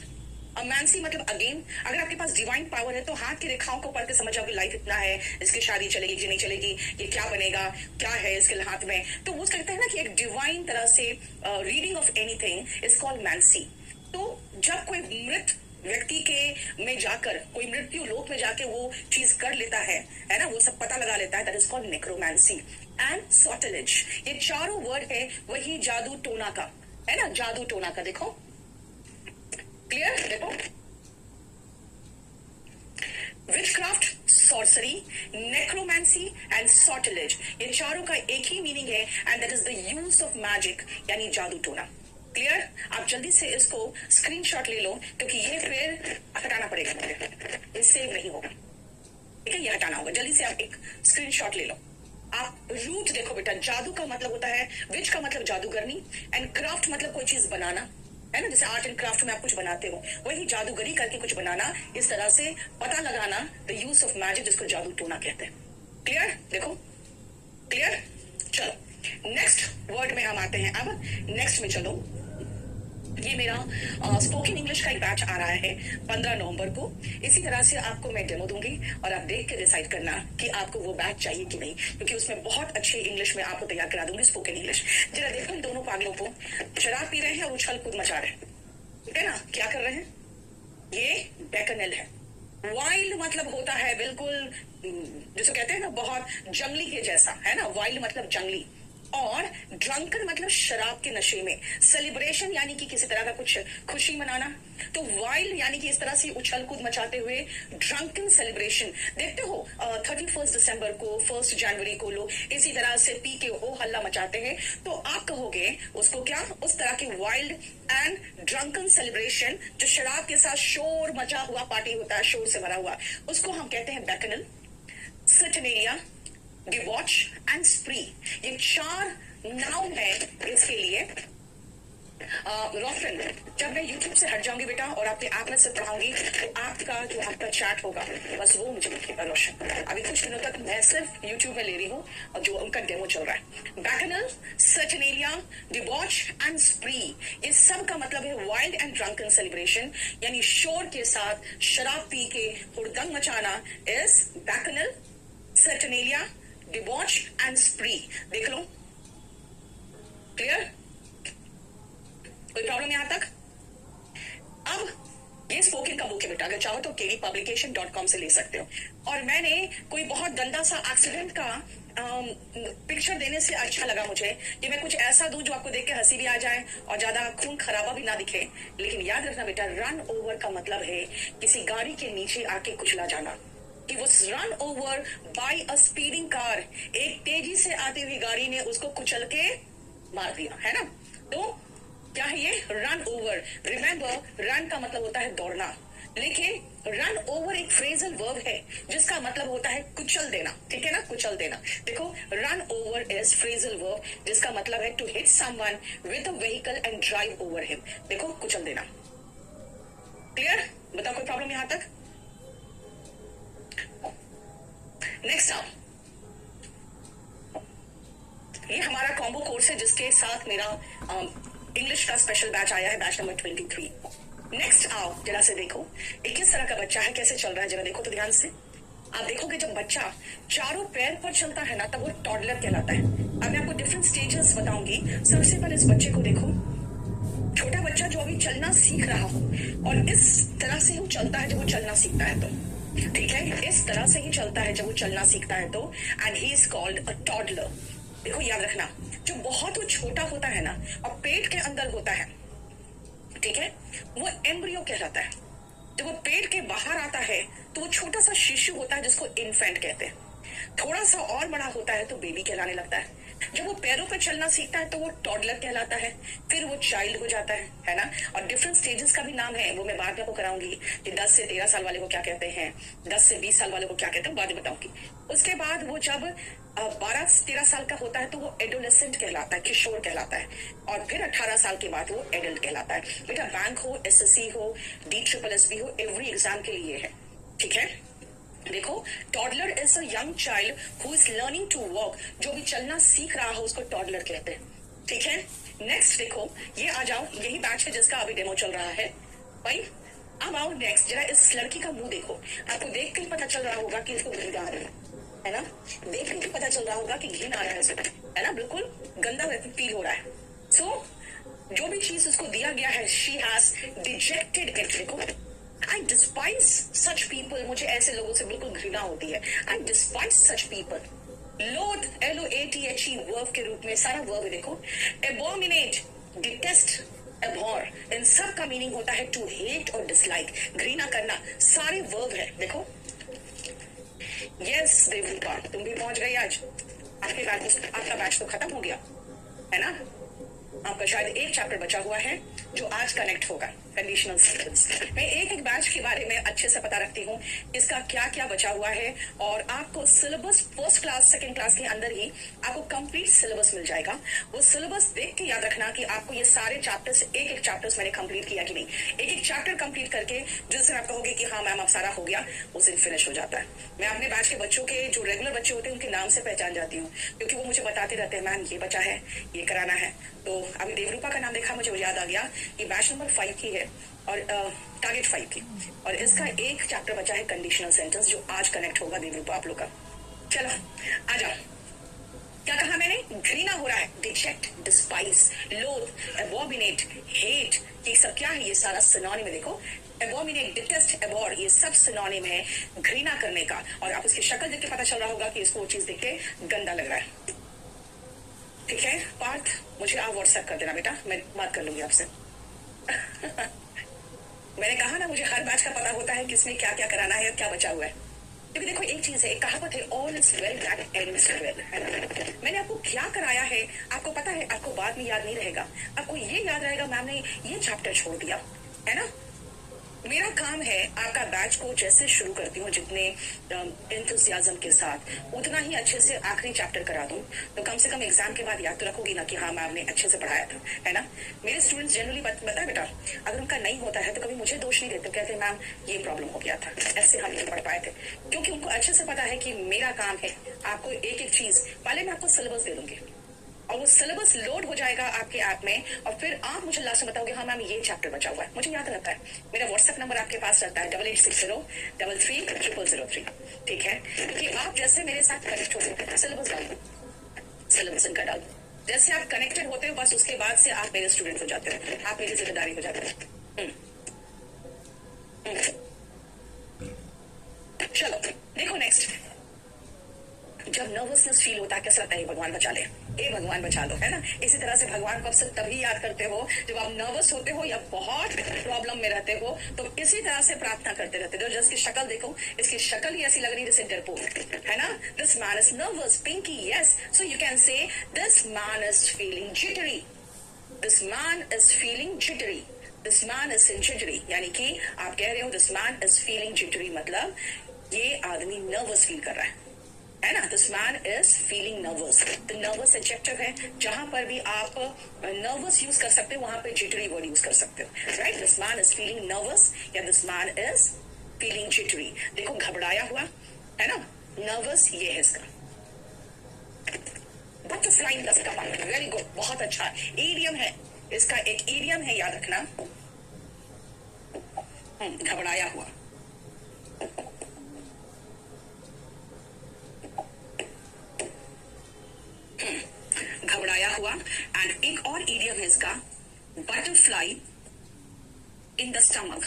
Speaker 1: और मैंसी मतलब अगेन, अगर आपके पास डिवाइन पावर है तो हाथ की रेखाओं को पढ़ के समझ जाओगे लाइफ इतना है, इसकी शादी चलेगी कि नहीं चलेगी, ये क्या बनेगा, क्या है इसके हाथ में। तो वो कहते हैं ना कि एक डिवाइन तरह से reading of anything is called mancy. तो जब कोई मृत व्यक्ति के में जाकर, कोई मृत्यु लोक में जाके वो चीज कर लेता है ना, वो सब पता लगा लेता है, दैट इज कॉल्ड नेक्रोमैंसी एंड सॉर्टिलेज। ये चारों वर्ड है वही जादू टोना का, है ना, जादू टोना का। देखो क्लियर, देखो विचक्राफ्ट, सॉर्सरी, नेक्रोमैंसी एंड सॉर्टिलेज, ये चारों का एक ही मीनिंग है, and that is the use of magic, यानी जादू टोना। क्लियर, आप जल्दी से इसको स्क्रीनशॉट ले लो, क्योंकि ये फिर हटाना पड़ेगा मुझे, ये सेव नहीं होगा। ठीक है, ये हटाना होगा, जल्दी से आप एक स्क्रीनशॉट ले लो। आप रूट देखो बेटा, जादू का मतलब होता है, विच का मतलब जादूगरनी, एंड क्राफ्ट मतलब कोई चीज बनाना, है ना, जैसे आर्ट एंड क्राफ्ट में आप कुछ बनाते हो, वही जादूगरी करके कुछ बनाना, इस तरह से पता लगाना, द यूज ऑफ मैजिक, जिसको जादू टोना कहते हैं। क्लियर, देखो क्लियर। चलो नेक्स्ट वर्ड में हम आते हैं, अब नेक्स्ट में चलो, ये मेरा स्पोकन इंग्लिश का एक बैच आ रहा है 15 नवंबर को। इसी तरह से आपको मैं डेमो दूंगी और आप देख के डिसाइड करना कि आपको वो बैच चाहिए कि नहीं, क्योंकि उसमें बहुत अच्छी इंग्लिश में आपको तैयार करा दूंगी, स्पोकन इंग्लिश। जरा देखो इन दोनों पागलों को, शराब पी रहे हैं और उछल कूद मचा रहे हैं, ठीक है ना, क्या कर रहे हैं, ये बैकनल है। वाइल्ड मतलब होता है बिल्कुल, जिसे कहते हैं ना बहुत जंगली के जैसा, है ना, वाइल्ड मतलब जंगली। और ड्रंकन मतलब शराब के नशे में, सेलिब्रेशन यानी कि किसी तरह का कुछ खुशी मनाना। तो वाइल्ड यानी कि इस तरह से उछल कूद मचाते हुए, ड्रंकन सेलिब्रेशन। देखते हो 31 दिसंबर को, 1 जनवरी को लोग इसी तरह से पी के हो हल्ला मचाते हैं, तो आप कहोगे उसको क्या, उस तरह के वाइल्ड एंड ड्रंकन सेलिब्रेशन, जो शराब के साथ शोर मचा हुआ पार्टी होता है, शोर से भरा हुआ, उसको हम कहते हैं बैकनल, सटनेरिया, डिबॉच एंड स्प्री। ये 4 नाउन है इसके लिए। रोशन, जब मैं YouTube से हट जाऊंगी बेटा और आपके ऐप में से पढ़ाऊंगी, तो आपका चैट होगा, बस वो मुझे लिखिएगा रोशन। अभी कुछ दिनों तक मैं सिर्फ YouTube में ले रही हूँ और जो उनका डेमो चल रहा है। बैकनल, सटनेलिया, डिबॉच एंड स्प्री, ये सब का मतलब है वाइल्ड एंड ड्रंकन सेलिब्रेशन, यानी शोर के साथ शराब पी के हुड़दंग मचाना इज बैकनल, सटनेलिया, डिबॉच एंड स्प्री। देख लो, क्लियर, कोई प्रॉब्लम यहां तक। अब ये स्पोकन का बुक है बेटा, अगर चाहो तो kdpublication.com से ले सकते हो। और मैंने कोई बहुत गंदा सा एक्सीडेंट का पिक्चर देने से अच्छा लगा मुझे कि मैं कुछ ऐसा दूं जो आपको देख के हंसी भी आ जाए और ज्यादा खून खराबा भी ना दिखे। लेकिन याद रखना बेटा, रन ओवर का मतलब है किसी गाड़ी के नीचे आके कुचला जाना। He was run over by a speeding car। एक तेजी से आती हुई गाड़ी ने उसको कुचल के मार दिया, है ना। तो क्या है ये? Run over. रिमेंबर, रन का मतलब होता है दौड़ना, लेकिन रन ओवर एक फ्रेजल वर्ब है जिसका मतलब होता है कुचल देना, ठीक है ना, कुचल देना। देखो, run over is phrasal verb जिसका मतलब है to hit someone with a vehicle and drive over him. देखो, कुचल देना। क्लियर? बताओ कोई प्रॉब्लम यहां तक? नेक्स्ट आओ, ये हमारा कॉम्बो कोर्स है जिसके साथ मेरा इंग्लिश का स्पेशल बैच आया है, बैच नंबर 23। नेक्स्ट आओ, जरा से देखो ये किस तरह का बच्चा है, कैसे चल रहा है, जरा देखो तो ध्यान से। आप देखोगे जब बच्चा चारों पैर पर चलता है ना, तब वो टॉडलर कहलाता है। अब मैं आपको डिफरेंट स्टेजेस बताऊंगी। सबसे पहले इस बच्चे को देखो, छोटा बच्चा जो अभी चलना सीख रहा हो, और इस तरह से वो चलता है जब वो चलना सीखता है तो, ठीक है, इस तरह से ही चलता है जब वो चलना सीखता है तो, and he is called a toddler. देखो याद रखना, जो बहुत वो छोटा होता है ना और पेट के अंदर होता है, ठीक है, वो एम्ब्रियो कहलाता है। जब वो पेट के बाहर आता है तो वो छोटा सा शिशु होता है जिसको इन्फेंट कहते हैं। थोड़ा सा और बड़ा होता है तो बेबी कहलाने लगता है। जब वो पैरों पर चलना सीखता है तो वो टॉडलर कहलाता है, फिर वो चाइल्ड हो जाता है ना। और डिफरेंट स्टेजेस का भी नाम है, वो मैं बाद में आपको कराऊंगी कि 10 से 13 साल वाले को क्या कहते हैं, 10 से 20 साल वाले को क्या कहते हैं, बाद में बताऊंगी। उसके बाद वो जब 12-13 साल का होता है तो वो एडोलेसेंट कहलाता है, किशोर कहलाता है। और फिर 18 साल के बाद वो एडल्ट कहलाता है। बेटा, बैंक हो, SSC हो, DSSB हो, एवरी एग्जाम के लिए है, ठीक है। देखो, toddler is a young child who is learning to walk. जो भी चलना सीख रहा हो उसको टॉडलर कहते हैं, ठीक है। नेक्स्ट देखो, ये आ जाओ, यही बैच है जिसका अभी डेमो चल रहा है भाई। अब आओ नेक्स्ट, जरा इस लड़की का मुंह देखो। आपको देख के ही पता चल रहा होगा कि इसको घिन आ रही है ना, देख के ही पता चल रहा होगा कि घिन आ रहा है इसको, है ना, बिल्कुल गंदा फील हो रहा है। सो जो भी चीज उसको दिया गया है, शी हैज डिजेक्टेड इट। देखो, आई डिस्पाइज सच पीपल। मुझे ऐसे लोगों से बिल्कुल घृणा होती है। आई डिस्पाइज सच पीपल। लोथ, LOATHE वर्ब के रूप में सारा वर्ब है। देखो, एबोमिनेट, डिटेस्ट, एबॉर, इन सब का मीनिंग होता है टू हेट और डिसलाइक, घृणा करना, सारे वर्ब है। देखो, यस देवरूपा, तुम भी पहुंच गई आज। आपका बैच तो खत्म हो गया है ना। आपका शायद एक चैप्टर बचा हुआ है जो आज कनेक्ट होगा, कंडीशनल सेंटेंस। मैं एक एक बैच के बारे में अच्छे से पता रखती हूँ, इसका क्या क्या बचा हुआ है, और आपको syllabus first class second class के अंदर ही आपको कंप्लीट सिलेबस मिल जाएगा। वो सिलेबस देख के याद रखना कि आपको ये सारे चैप्टर्स, एक एक चैप्टर्स मैंने कंप्लीट किया कि नहीं। एक एक चैप्टर कंप्लीट करके जिस दिन आप कहोगे कि हाँ मैम अब सारा हो गया, उस दिन फिनिश हो जाता है। मैं अपने बैच के बच्चों के, जो रेगुलर बच्चे होते हैं, उनके नाम से पहचान जाती हूँ, क्योंकि वो मुझे बताते रहते हैं मैम ये बचा है, ये कराना है। तो अभी देवरूपा का नाम देखा, मुझे याद आ गया, ये बैच नंबर 5 की है और टारगेट 5 की, और इसका एक चैप्टर बचा है कंडीशनल सेंटेंस, जो आज कनेक्ट होगा देवरूपा आप लोग का। चलो आ जाओ, क्या कहा मैंने? घृणा हो रहा है, डिजेक्ट, डिस्पाइस, लोथ, एबोमिनेट, हेट, ये सब क्या है? ये सारा सिनोनिम है। देखो, एबोमिनेट, डिटेस्ट, एबॉर, ये सब सिनोनिम है घृणा करने का। और आप इसकी शक्ल देख के पता चल रहा होगा कि इसको वो चीज देख के गंदा लग रहा है, ठीक है। पार्थ, मुझे आप व्हाट्सएप कर देना बेटा, मैं बात कर लूंगी आपसे। मैंने कहा ना, मुझे हर बैच का पता होता है किसमें क्या क्या कराना है, क्या बचा हुआ है। क्योंकि देखो, एक चीज है, एक कहावत है, all is well that ends well, है ना। मैंने आपको क्या कराया है आपको पता है, आपको बाद में याद नहीं रहेगा। आपको ये याद रहेगा मैम ने ये चैप्टर छोड़ दिया, है ना। मेरा काम है आपका बैच को जैसे शुरू करती हूँ, जितने एंथुसियाज्म के साथ, उतना ही अच्छे से आखिरी चैप्टर करा दूं, तो कम से कम एग्जाम के बाद याद तो रखोगी ना कि हाँ मैम ने अच्छे से पढ़ाया था, है ना। मेरे स्टूडेंट्स जनरली बताए बेटा, अगर उनका नहीं होता है तो कभी मुझे दोष नहीं देते, कहते मैम ये प्रॉब्लम हो गया था, ऐसे हम नहीं पढ़ पाए थे। क्योंकि उनको अच्छे से पता है कि मेरा काम है आपको एक एक चीज, पहले मैं आपको सिलेबस दे दूंगी और वो सिलेबस लोड हो जाएगा आपके ऐप में, और फिर आप मुझे लास्ट में बताओगे हाँ मैम ये चैप्टर बचा हुआ है। मुझे याद रहता है, मेरा व्हाट्सएप नंबर आपके पास रहता है 8860333003, ठीक है। क्योंकि आप जैसे मेरे साथ कनेक्ट होते हैं, सिलेबस डाल दो, सिलेबस इनका डाल दो, जैसे आप कनेक्टेड होते हो बस उसके बाद से आप मेरे स्टूडेंट हो जाते हो, आप मेरी जिम्मेदारी हो जाते हो। चलो देखो नेक्स्ट, जब नर्वसनेस फील होता है कैसा लगता है, भगवान बचा ले, ए भगवान बचा लो, है ना। इसी तरह से भगवान को अक्सर तभी याद करते हो जब आप नर्वस होते हो या बहुत प्रॉब्लम में रहते हो, तो इसी तरह से प्रार्थना करते रहते हो। जिसकी शक्ल देखो, इसकी शक्ल ही ऐसी लग रही है जैसे डरपोक, है ना। This man is nervous, Pinky, yes, so you can say this man is feeling jittery, this man is feeling jittery, this man is in jittery, यानी कि आप कह रहे हो this man is feeling jittery, मतलब ये आदमी नर्वस फील कर रहा है ना। This man is feeling nervous, तो नर्वस एडजेक्टिव है, जहां पर भी आप नर्वस यूज कर सकते हो वहां पे जिटरी वर्ड यूज कर सकते हो, right. This man is feeling nervous या this man is feeling jittery. देखो घबराया हुआ, है ना, नर्वस ये है इसका। Butterfly in the stomach, very good, बहुत अच्छा इडियम है इसका, एक इडियम है, याद रखना। घबराया हुआ, घबराया हुआ। एंड एक और इडियम है इसका, बटरफ्लाई इन द स्टमक,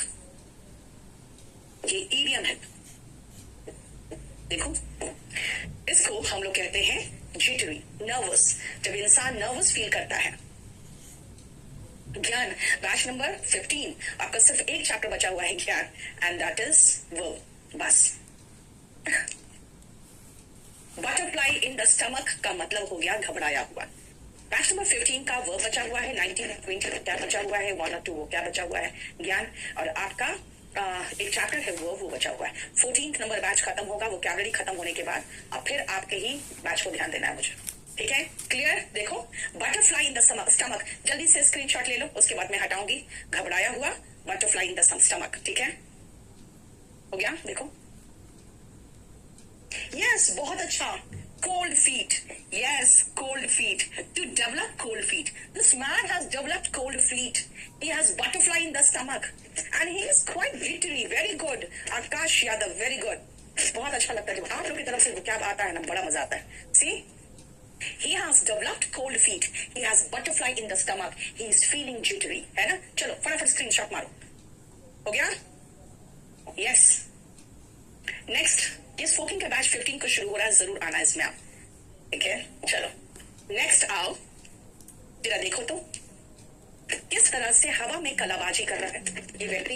Speaker 1: ये इडियम है। देखो इसको हम लोग कहते हैं जिटरी, नर्वस। जब इंसान नर्वस फील करता है। ज्ञान बैच नंबर 15, आपका सिर्फ एक चैप्टर बचा हुआ है ज्ञान, एंड दैट इज वर्ब, बस। बटरफ्लाई इन द स्टमक का मतलब हो गया घबराया हुआ। बैच नंबर 15 का वर्ब बचा हुआ है, 19 और 20 क्या बचा हुआ है, 1 और 2 वो क्या बचा हुआ है, ज्ञान। और आपका एक चैप्टर है वो बचा हुआ है। 14 नंबर बैच खत्म होगा, वो कैलरी खत्म होने के बाद, अब फिर आपके ही बैच को ध्यान देना है मुझे, ठीक है, क्लियर। देखो बटरफ्लाई इन द स्टमक, जल्दी से स्क्रीनशॉट ले लो, उसके बाद मैं हटाऊंगी। घबराया हुआ, बटरफ्लाई इन द स्टमक, ठीक है, हो गया। देखो यस, बहुत अच्छा। Cold feet, yes, cold feet. To develop cold feet, this man has developed cold feet. He has butterfly in the stomach, and he is quite jittery. Very good, Akash Yadav, very good. बहुत अच्छा लगता है जब आप लोग की तरफ से क्या आता है ना, बड़ा मजा आता है। See, he has developed cold feet. He has butterfly in the stomach. He is feeling jittery, है ना। चलो फटाफट स्क्रीनशॉट मारो, हो गया। Yes. नेक्स्ट, ये स्पोकिंग का बैच 15 को शुरू हो रहा है, जरूर आना इसमें आप, ठीक है। चलो नेक्स्ट आओ, जरा देखो तो किस तरह से हवा में कलाबाजी कर रहा है ये व्यक्ति,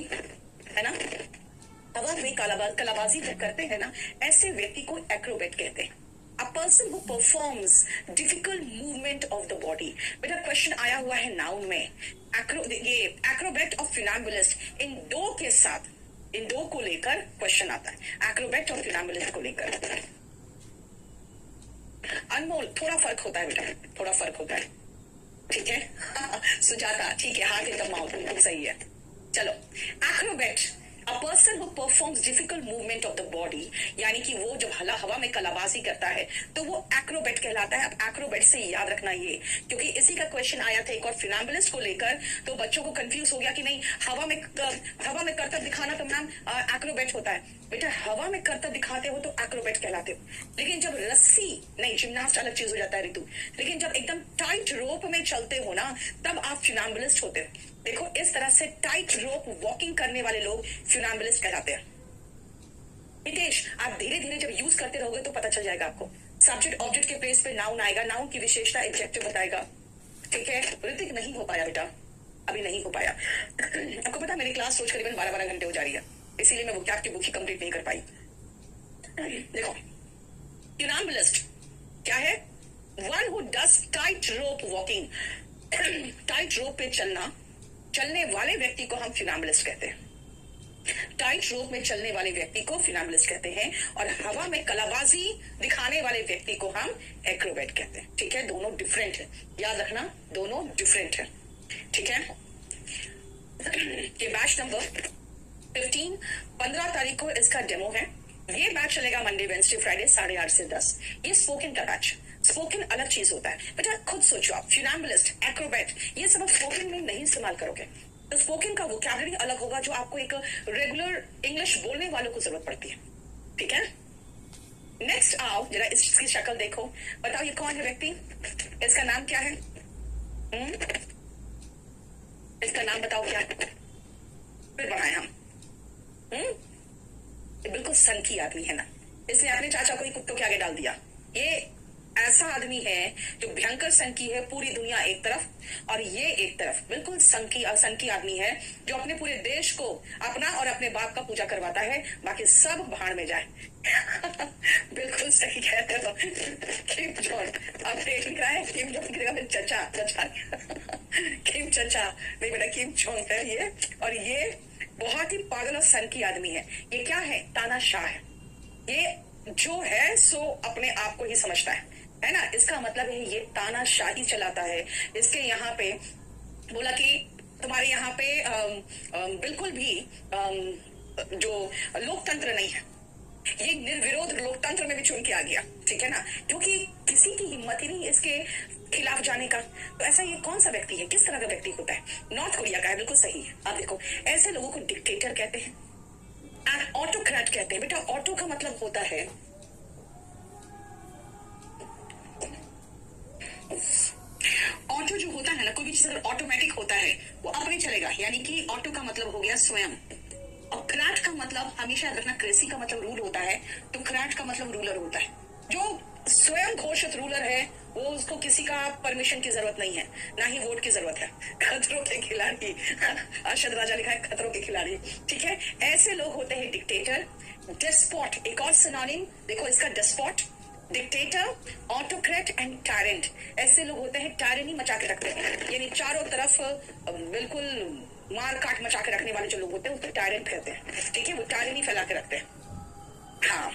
Speaker 1: है ना। हवा में कलाबाजी जब करते हैं ना, ऐसे व्यक्ति को एक्रोबेट कहते हैं। A person who performs difficult movement of the body। बेटा क्वेश्चन आया हुआ है नाउन में, ये एक्रोबेट और फिनैम्बुलिस्ट, इन दो के साथ, इन दो को लेकर क्वेश्चन आता है, एक्रोबेट और फिनैम्बुलिस्ट को लेकर। अनमोल, थोड़ा फर्क होता है बेटा, थोड़ा फर्क होता है, ठीक है। सुजाता, ठीक है, हाथ एकदम माउथ बिल्कुल सही है। चलो Acrobat, a person who performs difficult movement of the body, यानी कि वो जब हवा में कलाबाजी करता है तो वो एक्रोबेट कहलाता है। अब एक्रोबेट से याद रखना ये, क्योंकि इसी का क्वेश्चन आया था एक और फिनैम्बुलिस्ट को लेकर, तो बच्चों को कंफ्यूज हो गया कि नहीं हवा में करतब दिखाना तो मैम एक्रोबेट होता है। बेटा हवा में करतब दिखाते हो तो एक्रोबेट कहलाते हो, लेकिन जब रस्सी, नहीं जिम्नास्ट अलग चीज हो जाता है ऋतु, लेकिन जब एकदम टाइट रोप में चलते हो ना, तब आप फिनैम्बुलिस्ट होते हो। देखो इस तरह से टाइट रोप वॉकिंग करने वाले लोग फिनैम्बुलिस्ट कहलाते हैं। हितेश, आप धीरे धीरे जब यूज करते रहोगे तो पता चल जाएगा आपको। सब्जेक्ट ऑब्जेक्ट के प्लेस पे नाउन आएगा, नाउन की विशेषता एडजेक्टिव बताएगा, ठीक है। ऋतिक नहीं हो पाया बेटा, अभी नहीं हो पाया। आपको पता मेरी क्लास रोज करीबन 12-12 घंटे हो जा रही है, इसीलिए मैं वोकैब की बुक ही कंप्लीट नहीं कर पाई। देखो फिनैम्बुलिस्ट क्या है, one who does tight rope walking. Tight रोप पे चलने वाले व्यक्ति को हम फिनैम्बुलिस्ट कहते हैं। टाइट रोप में चलने वाले व्यक्ति को फिनैम्बुलिस्ट कहते हैं, और हवा में कलाबाजी दिखाने वाले व्यक्ति को हम एक्रोबेट कहते हैं, ठीक है। दोनों डिफरेंट है, याद रखना, दोनों डिफरेंट है, ठीक है। ये बैच नंबर 15 तारीख को इसका डेमो है। ये बैच चलेगा मंडे वेडनेसडे फ्राइडे 8:30 से 10। ये स्पोकन का बैच, स्पोकन अलग चीज होता है बेटा, खुद सोचो आप, फिनैम्बुलिस्ट, एक्रोबेट, ये सब आप स्पोकन में नहीं इस्तेमाल करोगे, तो स्पोकन का वोकैबुलरी अलग होगा, जो आपको एक रेगुलर इंग्लिश बोलने वालों को जरूरत पड़ती है, ठीक है। नेक्स्ट आओ, जरा इसकी शक्ल देखो, बताओ ये कौन है व्यक्ति, इसका नाम क्या है, इसका नाम बताओ क्या, फिर बढ़ाए हम। हम्म, ये बिल्कुल सन की आदमी है ना, इसने अपने चाचा को ही कुत्तों के आगे डाल दिया। ये ऐसा आदमी है जो भयंकर संकी है, पूरी दुनिया एक तरफ और ये एक तरफ, बिल्कुल संकी आदमी है जो अपने पूरे देश को अपना और अपने बाप का पूजा करवाता है, बाकी सब भाड़ में जाए। बिल्कुल सही कहते हो किम जॉन। अब देख रहा है किम जॉन गिरेगा मेरे चचा चचा। किम चचा नहीं बेटा, किम जॉन है ये। और ये बहुत ही पागल और संकी आदमी है। ये क्या है? तानाशाह है। ये जो है सो अपने आप को ही समझता है ना। इसका मतलब है ये तानाशाही चलाता है। इसके यहाँ पे बोला कि तुम्हारे यहाँ पे बिल्कुल भी जो लोकतंत्र नहीं है, ये निर्विरोध लोकतंत्र में भी चुन के आ गया, ठीक है ना, क्योंकि किसी की हिम्मत ही नहीं इसके खिलाफ जाने का। तो ऐसा ये कौन सा व्यक्ति है, किस तरह का व्यक्ति होता है? नॉर्थ कोरिया का है, बिल्कुल सही है। आप देखो, ऐसे लोगों को डिक्टेटर कहते हैं एंड ऑटोक्रेट कहते हैं। बेटा ऑटो का मतलब होता है ऑटो जो होता है ना, कोई भी चीज अगर ऑटोमेटिक होता है वो अपने चलेगा, यानी कि ऑटो का मतलब हो गया स्वयं। और क्राट का मतलब हमेशा याद रखना, क्रेसी का मतलब रूल होता है, तो क्राट का मतलब रूलर होता है। जो स्वयं घोषित रूलर है वो, उसको किसी का परमिशन की जरूरत नहीं है, ना ही वोट की जरूरत है। खतरों के खिलाड़ी, अरशद राजा लिखा है खतरों के खिलाड़ी, ठीक है। ऐसे लोग होते हैं डिक्टेटर, डेस्पॉट। एक और सिनोनिम देखो इसका, despot, dictator, autocrat and tyrant. ऐसे लोग होते हैं टायरनी मचा के रखते हैं, यानी चारों तरफ बिल्कुल मार काट मचा के रखने वाले जो लोग होते हैं उसको टायरेंट कहते हैं, ठीक है। वो टायरनी फैला के रखते हैं। हाँ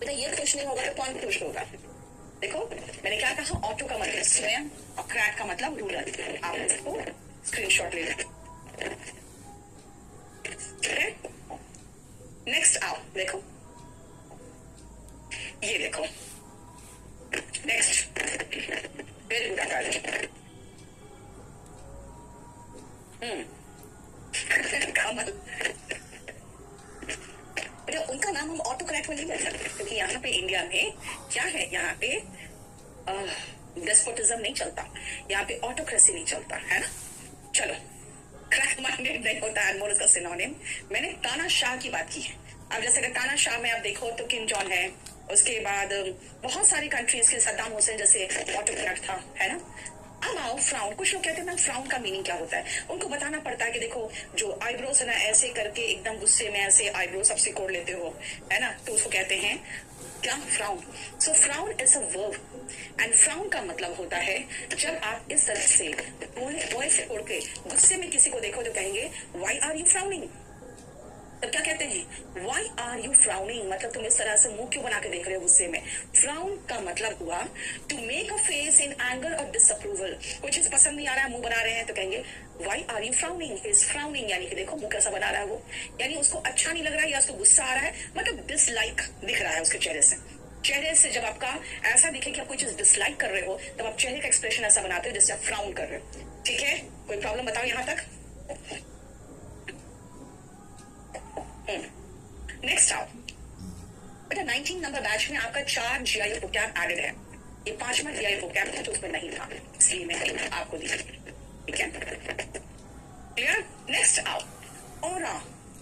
Speaker 1: बेटा, ये खुश नहीं होगा तो कौन खुश होगा? देखो मैंने क्या कहा, ऑटो का मतलब स्वयं और क्रैक का मतलब रूलर। आप इसको स्क्रीनशॉट ले लें, ठीक है। नेक्स्ट आओ, देखो ये देखो, नेक्स्ट, वेरी गुड आकाश। कमल, बेटा उनका नाम हम ऑटोक्रेट में नहीं ले सकते, क्योंकि यहाँ पे इंडिया में क्या है, यहाँ पे डेस्पोटिज्म नहीं चलता, यहाँ पे ऑटोक्रेसी नहीं चलता, है ना। चलो, क्रैक माइंडेड नहीं होता है उसका सिनोनिम। मैंने तानाशाह की बात की है। अब जैसे कि तानाशाह में आप देखो तो किम जॉन है, उसके बाद बहुत सारी कंट्रीज के सद्दाम हुसैन जैसे ऑटोक्रेट था, है ना। अब आओ फ्राउन। कुछ लोग कहते हैं मैम फ्राउन का मीनिंग क्या होता है? उनको बताना पड़ता है कि देखो जो आईब्रोस है ना, ऐसे करके एकदम गुस्से में ऐसे आईब्रोस सब सिकोड़ लेते हो, है ना, तो उसको कहते हैं क्या? Frown. So frown is a verb and frown का मतलब होता है जब आप इस तरह से ओए से उड़ के गुस्से में किसी को देखो तो कहेंगे व्हाई आर यू फ्राउनिंग। तब क्या कहते हैं? व्हाई आर यू फ्राउनिंग, मतलब तुम इस तरह से मुंह क्यों बना के देख रहे हो गुस्से में। फ्राउन का मतलब हुआ to make a face in anger और डिसअप्रूवल। कोई चीज पसंद नहीं आ रहा है, मुंह बना रहे हैं तो कहेंगे why are you frowning, is frowning, यानी कि देखो मुंह कैसा बना रहा है वो, यानी उसको अच्छा नहीं लग रहा है या उसको गुस्सा आ रहा है, मतलब डिसलाइक दिख रहा है उसके चेहरे से। चेहरे से जब आपका ऐसा दिखे कि आप कोई चीज डिसलाइक कर रहे हो, तब आप चेहरे का एक्सप्रेशन ऐसा बनाते हो जैसे आप फ्राउन कर रहे हो, ठीक है। कोई प्रॉब्लम बताओ यहाँ तक? नेक्स्ट आओ बेटा, 19 नंबर बैच में आपका 4 जीआई वोकैब एडेड है। ये 5वां जीआई वोकैब था जो उसमें नहीं था, इसलिए मैं आपको दी, ठीक है, क्लियर। नेक्स्ट आओ, ऑरा।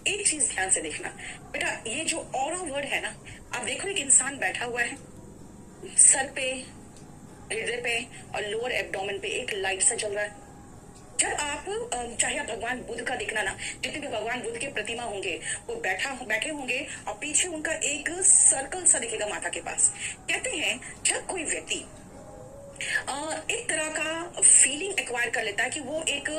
Speaker 1: एक चीज ध्यान से देखना बेटा, ये जो ऑरा वर्ड है ना, आप देखो एक इंसान बैठा हुआ है, सर पे, हृदय पे और लोअर एब्डोमेन पे एक लाइट सा चल रहा है। जब आप चाहे आप भगवान बुद्ध का देखना ना, जितने भी भगवान बुद्ध के प्रतिमा होंगे वो बैठे होंगे और पीछे उनका एक सर्कल सा दिखेगा माथा के पास। कहते हैं जब कोई व्यक्ति एक तरह का फीलिंग एक्वायर कर लेता है कि वो एक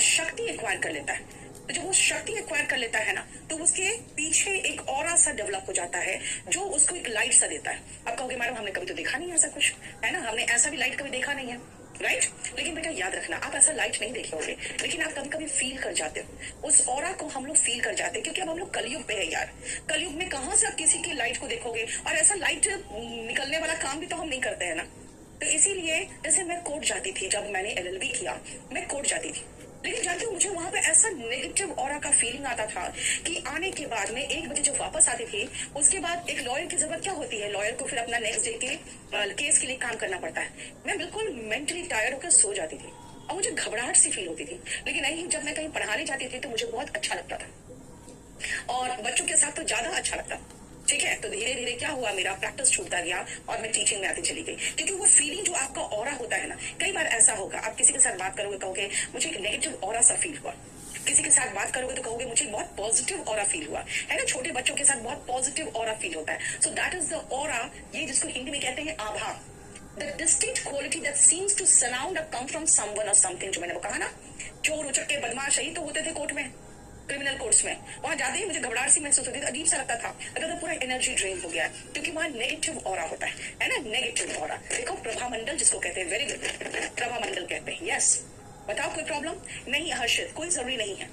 Speaker 1: शक्ति एक्वायर कर लेता है, तो जब वो शक्ति एक्वायर कर लेता है ना, तो उसके पीछे एक ऑरा सा डेवलप हो जाता है जो उसको एक लाइट सा देता है। आप कहोगे मैडम हमने कभी तो देखा नहीं ऐसा कुछ, है ना, हमने ऐसा भी लाइट कभी देखा नहीं है, राइट। लेकिन बेटा याद रखना, आप ऐसा लाइट नहीं देखे होंगे, लेकिन आप कभी कभी फील कर जाते हो उस ऑरा को। हम लोग फील कर जाते हैं क्योंकि अब हम लोग कलयुग पे है यार। कलयुग में कहाँ से आप किसी की लाइट को देखोगे, और ऐसा लाइट निकलने वाला काम भी तो हम नहीं करते हैं ना। तो इसीलिए जैसे मैं कोर्ट जाती थी, जब मैंने एलएलबी किया मैं कोर्ट जाती थी, लेकिन जानते हो मुझे वहां पे ऐसा नेगेटिव ऑरा का फीलिंग आता था कि आने के बाद में 1 बजे जब वापस आती थी, उसके बाद एक लॉयर की जरूरत क्या होती है, लॉयर को फिर अपना नेक्स्ट डे के केस के लिए काम करना पड़ता है। मैं बिल्कुल मेंटली टायर्ड होकर सो जाती थी और मुझे घबराहट सी फील होती थी। लेकिन नहीं, जब मैं कहीं पढ़ाने जाती थी तो मुझे बहुत अच्छा लगता था। और बच्चों के साथ तो ज्यादा अच्छा लगता। ठीक है, तो धीरे धीरे क्या हुआ, मेरा प्रैक्टिस छूटता गया और मैं टीचिंग में आती चली गई, क्योंकि वो फीलिंग जो आपका ऑरा होता है ना, कई बार ऐसा होगा आप किसी के साथ बात करोगे, कहोगे मुझे एक नेगेटिव ऑरा सा फील हुआ, किसी के साथ बात करोगे तो कहोगे मुझे बहुत पॉजिटिव ऑरा फील हुआ है ना। छोटे बच्चों के साथ बहुत पॉजिटिव ऑरा फील होता है। So that is the aura, ये जिसको हिंदी में कहते हैं आभा, the distinct quality that seems to surround or come from someone or something. जो मैंने वो कहा ना, चोर उचक्के बदमाश यही तो होते थे कोर्ट में, क्रिमिनल कोर्ट्स में। वहां जाते ही मुझे घबराहट सी महसूस होती थी, अजीब सा लगता था, लगता था पूरा एनर्जी ड्रेन हो गया, क्योंकि वहां नेगेटिव ऑरा होता है ना, नेगेटिव ऑरा। देखो प्रभामंडल जिसको कहते हैं, वेरी गुड, प्रभामंडल कहते हैं। यस, बताओ कोई प्रॉब्लम नहीं हर्षित, कोई जरूरी नहीं है।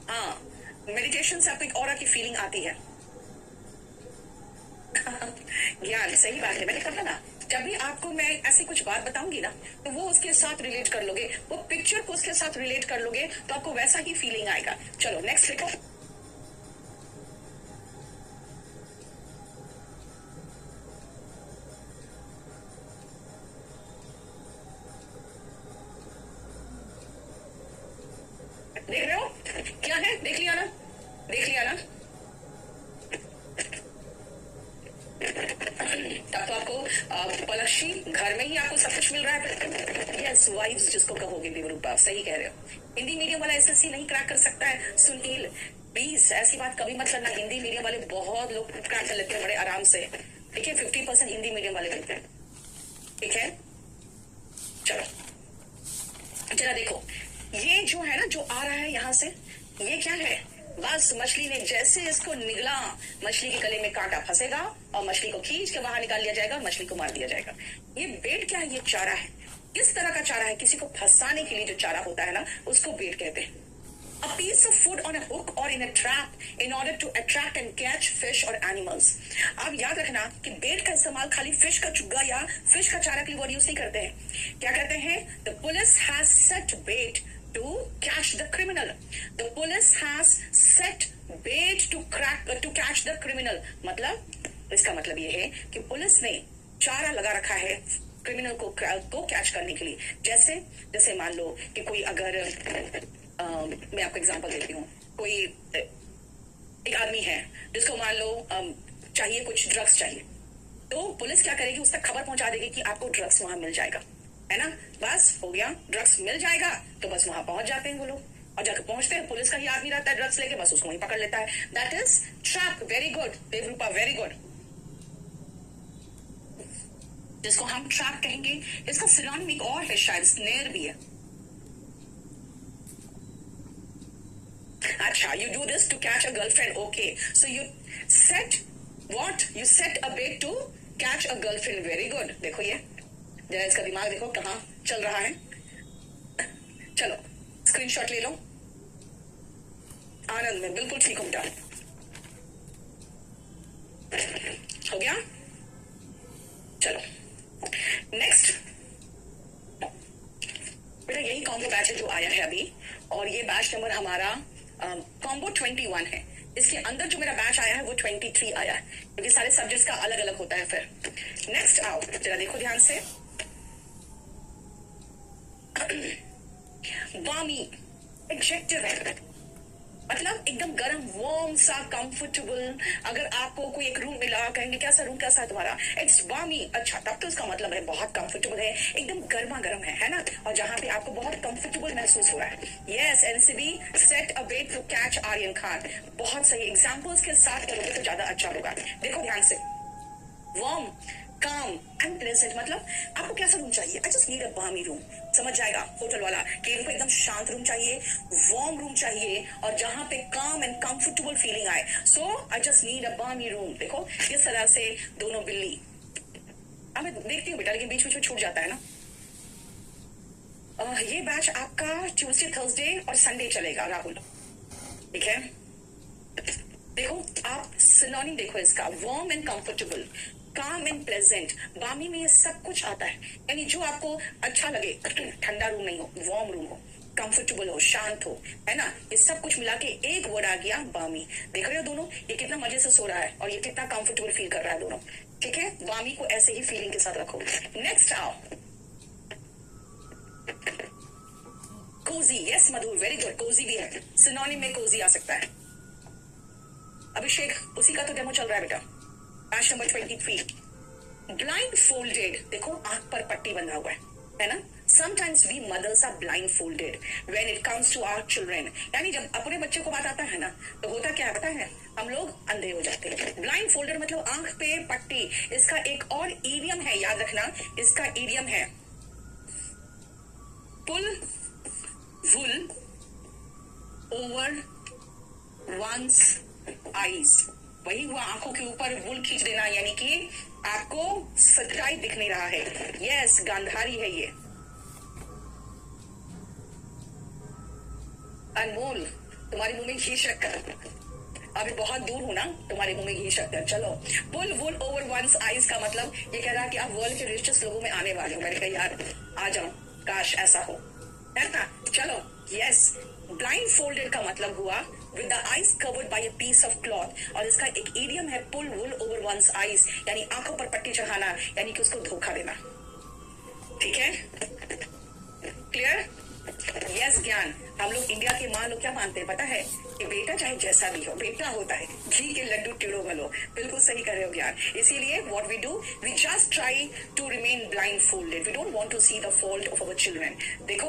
Speaker 1: हाँ, मेडिटेशन से आपको एक ऑरा की फीलिंग आती है। ज्ञान, सही बात है, मैंने कहा ना, जब भी आपको मैं ऐसी कुछ बात बताऊंगी ना, तो वो उसके साथ रिलेट कर लोगे, वो पिक्चर को उसके साथ रिलेट कर लोगे, तो आपको वैसा ही फीलिंग आएगा। चलो नेक्स्ट लिखो। देख रहे हो क्या है, देख लिया ना, देख लिया ना। तब तो आपको पलक्षी घर में ही आपको सब कुछ मिल रहा है। यस, वाइब्स जिसको कहोगे विरूपा, सही कह रहे हो। हिंदी मीडियम वाला एसएससी नहीं क्रैक कर सकता है, सुनील प्लीज ऐसी बात कभी मत करना। हिंदी मीडियम वाले बहुत लोग क्रैक कर लेते हैं बड़े आराम से। ठीक है, 50% हिंदी मीडियम वाले करते हैं। ठीक है, चलो जरा देखो, ये जो है ना, जो आ रहा है यहां से, ये क्या है, बस मछली ने जैसे इसको निगला, मछली के गले में कांटा फंसेगा और मछली को खींच के बाहर निकाल लिया जाएगा और मछली को मार दिया जाएगा। ये बेट क्या है, ये चारा है। किस तरह का चारा है, किसी को फंसाने के लिए जो चारा होता है ना, उसको बेट कहते हैं। A piece of food on a hook or in a trap in order to attract and catch fish or animals. आप याद रखना कि बेट का इस्तेमाल खाली फिश का चुग्गा या फिश का चारा के लिए यूज नहीं करते हैं। क्या कहते हैं, the police has set bait to catch the criminal. The police has set bait to catch the criminal. मतलब इसका मतलब ये है कि पुलिस ने चारा लगा रखा है क्रिमिनल को कैच करने के लिए। जैसे मान लो कि कोई अगर मैं आपको एग्जांपल देती हूँ, कोई एक आदमी है जिसको मान लो चाहिए कुछ ड्रग्स चाहिए, तो पुलिस क्या करेगी, उस तक खबर पहुंचा देगी कि आपको ड्रग्स वहां मिल जाएगा, है ना। बस हो गया, ड्रग्स मिल जाएगा, तो बस वहां पहुंच जाते हैं वो लोग, और जब पहुंचते हैं पुलिस का ही आदमी रहता है ड्रग्स लेके, बस उसको वहीं पकड़ लेता है। That is trap. Very good Devarupa, very good, जिसको हम ट्रैप कहेंगे। इसका सिनोनिम एक और है, शायद स्नेयर भी है। अच्छा, you do this to catch a girlfriend. Okay, so you set what? You set a bait to catch a girlfriend. Very good. देखो ये, जरा इसका दिमाग देखो कहाँ चल रहा है। चलो स्क्रीनशॉट ले लो। आनंद में बिल्कुल ठीक उल्टा हो गया। चलो नेक्स्ट, बेटा यही कॉम्बो बैच है जो आया है अभी, और ये बैच नंबर हमारा कॉम्बो 21 है। इसके अंदर जो मेरा बैच आया है वो 23 आया है, क्योंकि सारे सब्जेक्ट्स का अलग अलग होता है। फिर नेक्स्ट आओ, जरा देखो ध्यान से। वामी एडजेक्टिव है, मतलब एकदम गर्म, वार्म सा, कंफर्टेबल। अगर आपको कोई एक रूम मिला, कहेंगे कैसा रूम, कैसा है तुम्हारा, इट्स वामी। अच्छा, तब तो उसका मतलब है बहुत कंफर्टेबल है, एकदम गर्मा गर्म है ना, और जहां पे आपको बहुत कंफर्टेबल महसूस हो रहा है। Yes, NCB set a bait to catch Aryan Khan. बहुत सही, एग्जाम्पल्स के साथ करोगे तो ज्यादा अच्छा होगा। देखो ध्यान से, वार्म, काम एंड प्लेजेंट, मतलब आपको कैसा रूम चाहिए। आई जस्ट नीड अ बामी रूम, समझ जाएगा होटल वाला कि इनको एकदम शांत रूम चाहिए, वार्म रूम चाहिए, और जहां पे काम एंड कंफर्टेबल फीलिंग आए। सो आई जस्ट नीड अ बामी रूम। देखो इस तरह से दोनों बिल्ली, अब मैं देखती हूँ बेटा, लेकिन बीच बीच में छूट जाता है ना। ये बैच आपका ट्यूसडे, थर्सडे और संडे चलेगा राहुल, ठीक है। देखो आप सिनोनिम देखो इसका, वार्म एंड कंफर्टेबल, काम एंड प्लेजेंट। बामी में ये सब कुछ आता है, यानी जो आपको अच्छा लगे, ठंडा रूम नहीं हो, वार्म रूम हो, कंफर्टेबल हो, शांत हो, है ना, ये सब कुछ मिला के एक वर्ड आ गया बामी। देख रहे हो दोनों, ये कितना मजे से सो रहा है और ये कितना कंफर्टेबल फील कर रहा है दोनों। ठीक है, बामी को ऐसे ही फीलिंग के साथ रखो। नेक्स्ट आओ, कोजी, यस मधुर, वेरी गुड, कोजी भी है, सिनोनिम में कोजी आ सकता है। अभिषेक उसी का तो डेमो चल रहा है बेटा। पैच नंबर 23, ब्लाइंड फोल्डेड, देखो आंख पर पट्टी बंधा हुआ है ना। Sometimes we mothers are blindfolded when it comes to our children, यानी जब अपने बच्चे को बात आता है ना तो होता क्या पता है, हम लोग अंधे हो जाते हैं। ब्लाइंड फोल्डर मतलब आंख पे पट्टी। इसका एक और इडियम है, याद रखना, इसका इडियम है pull wool over one's eyes. वही हुआ, आंखों के ऊपर वुल खींच देना, यानी कि आपको सच्चाई दिख नहीं रहा है। यस, गांधारी है ये। अनमोल, तुम्हारे मुंह में घी शक्कर, अभी बहुत दूर हूं ना, तुम्हारे मुंह में घी शक्कर। चलो, पुल वुल ओवर वंस आईज का मतलब ये कह रहा है कि आप वर्ल्ड के रिचेस्ट लोगों में आने वाले हो। मैंने कहा यार आ जाओ, काश ऐसा हो, है ना। चलो, यस, ब्लाइंड फोल्डेड का मतलब हुआ with the eyes covered by a piece of cloth, और इसका एक इडियम है pull wool over one's eyes, यानी आंखों पर पट्टी चढ़ाना, यानी कि उसको धोखा देना। ठीक है, क्लियर? यस ज्ञान, हम लोग इंडिया के माँ लोग क्या मानते हैं पता है, कि बेटा चाहे जैसा भी हो, बेटा होता है, घी के लड्डू टेढ़ो भलो। बिल्कुल सही कर रहे हो ज्ञान। इसीलिए what we do, we just try to remain blindfolded, we don't want to see the fault of our children. देखो,